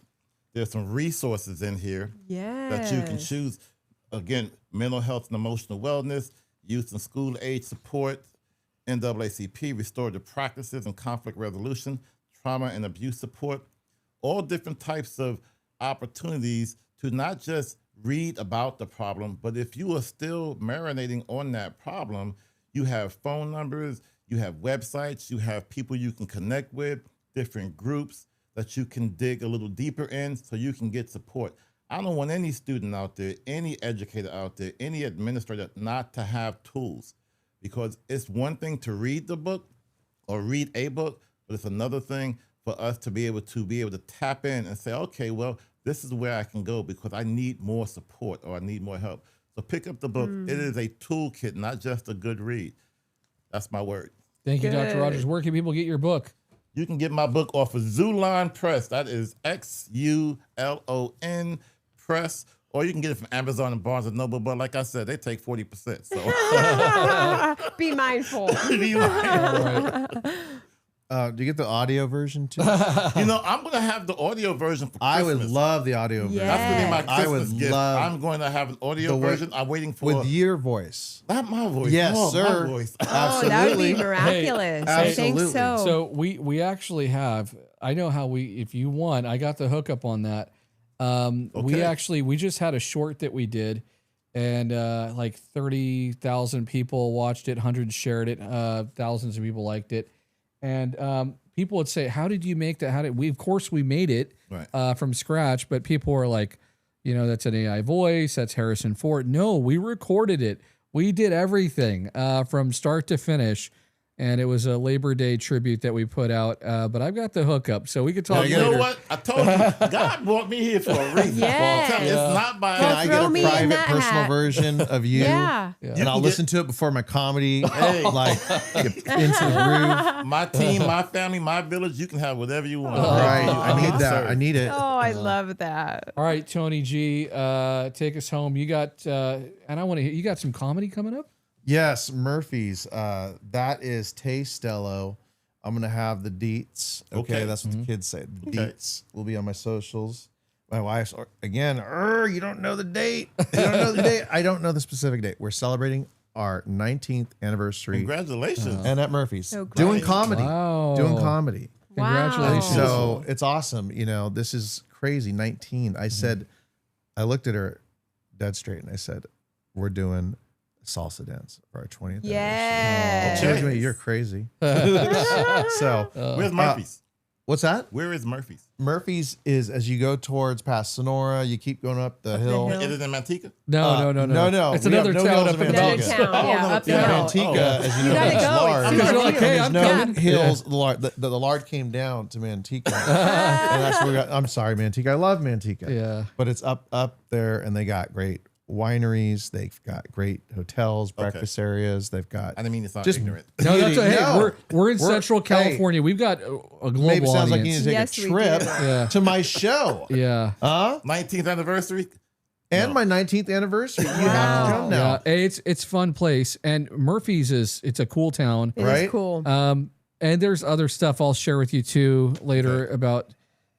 There's some resources in here that you can choose. Again, mental health and emotional wellness, youth and school age support, NAACP, restorative practices and conflict resolution, trauma and abuse support, all different types of opportunities to not just read about the problem, but if you are still marinating on that problem, you have phone numbers, you have websites, you have people you can connect with, different groups that you can dig a little deeper in so you can get support. I don't want any student out there, any educator out there, any administrator not to have tools, because it's one thing to read the book or read a book, but it's another thing for us to be able to tap in and say, okay, well, this is where I can go because I need more support or I need more help. So pick up the book. It is a toolkit, not just a good read. That's my word. Thank you, Dr. Good. Rogers. Where can people get your book? You can get my book off of Xulon Press. That is XULON Press. Or you can get it from Amazon and Barnes & Noble. But like I said, they take 40%. So Be mindful. be like, All right. Do you get the audio version too? I'm going to have the audio version for Christmas. I would love the audio version. That's going to be my I Christmas would gift. love I'm going to have an audio the way- version. I'm waiting for with your voice. not my voice. Yes, Oh, sir. My voice. Oh, that would be Absolutely. miraculous. I think absolutely. so. So we actually have, I know how if you want, I got the hookup on that. We just had a short that we did, and like 30,000 people watched it, hundreds shared it, thousands of people liked it. And people would say, how did you make that? Of course we made it Right. from scratch, but people were like, that's an AI voice. That's Harrison Ford. No, we recorded it. We did everything from start to finish. And it was a Labor Day tribute that we put out. But I've got the hookup, so we could talk You later. know what? I told you, God brought me here for a reason. Yes. It's not by Can I get throw a me in private that personal hat. version of you? Yeah. And I'll listen to it before my comedy, Hey. like get into the groove. my team, my family, my village. You can have whatever you want. Right. I need that. Sir. I need it. Oh, I love that. All right, Tony G, take us home. You got, and I want to hear, you got some comedy coming up? Yes, Murphy's. That is Tastello. I'm gonna have the deets. Okay, that's what the kids say. The deets will be on my socials. My wife's again. You don't know the date. You don't know the date. I don't know the specific date. We're celebrating our 19th anniversary. Congratulations. And at Murphy's, So great. doing comedy. Wow. Doing comedy. Congratulations. Wow. So it's awesome. You know, this is crazy. 19. I said, I looked at her dead straight and I said, we're doing salsa dance for our 20th Yes. anniversary. She looked at me, you're crazy. So Where's Murphy's? what's that? Where is Murphy's? Murphy's is as you go towards past Sonora, you keep going up the hill. hill. Is it in Manteca? No. We It's have another no town hills up in in the Another mountains. Manteca. town. Yeah, up the Yeah, hill. Manteca, as you know, gotta is go. large. It's Because you're like, hey, There's I'm no coming. hills. The lard came down to Manteca, and that's where we got. I'm sorry, Manteca. I love Manteca. Yeah. But it's up there, and they got great wineries. They've got great hotels, breakfast areas. They've got. I didn't mean to sound Just- ignorant. No, that's hey, No. we're in Central hey. California. We've got a global Maybe sounds like you need audience. to take Yes, a we trip do. Yeah. to my show. Yeah. Huh? 19th anniversary. And my 19th anniversary. You have to come now. Yeah. Hey, it's fun place. And Murphy's it's a cool town. It is Right? cool. And there's other stuff I'll share with you too later about,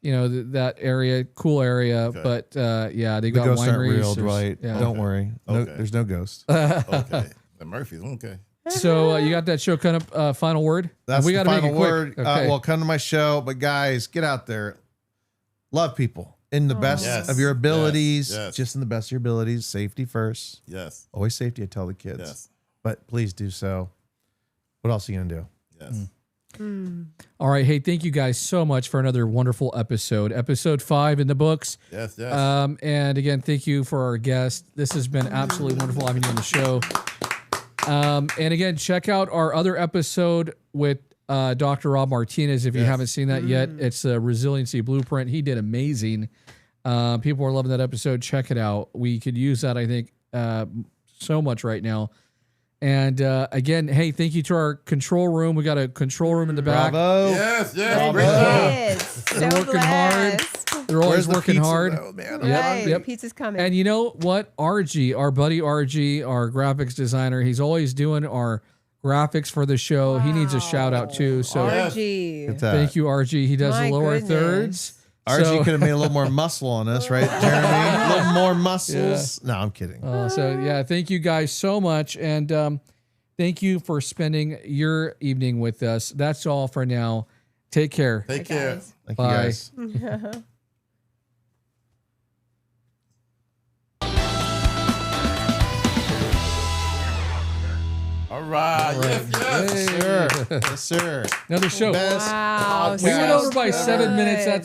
that area, cool area. Okay. But yeah, they The got ghosts aren't wineries. real, There's- Dwight. Yeah. Don't worry. No, Okay. there's no ghosts. Okay. The Murphy's. Okay. So you got that show kind of final word? That's we the gotta make final it quick. word. Okay. Well, come to my show. But guys, get out there. Love people in the best Yes. of your abilities. Yes. Just in the best of your abilities. Safety first. Yes. Always safety, I tell the kids. Yes. But please do so. What else are you going to do? Yes. All right. Hey, thank you guys so much for another wonderful episode. Episode 5 in the books. Yes. Yes. And again, thank you for our guest. This has been absolutely wonderful having you on the show. And again, check out our other episode with Dr. Rob Martinez. If you haven't seen that yet, it's a resiliency blueprint. He did amazing. People are loving that episode. Check it out. We could use that, I think, so much right now. And again, hey, thank you to our control room. We got a control room in the back. Bravo. yes. Yes. Bravo. Great job. Yes. They're So working hard. blessed. They're always Where's the working pizza, hard. though, man? Yep, Right. yep. Pizza's coming. And you know what? RG, our buddy RG, our graphics designer, he's always doing our graphics for the show. He needs a shout out too. So RG. It's, thank you, RG. He does My the lower goodness. thirds. RG So- could have made a little more muscle on us, right, Jeremy? A little more muscles. No, I'm kidding. So yeah, thank you guys so much. And thank you for spending your evening with us. That's all for now. Take care. Take care. Guys. Thank Bye. you guys. All right. Yes. Yes. Hey. Sir. Yes, sir. Another show. Best Wow. We went podcast over by so 7 minutes. good. That's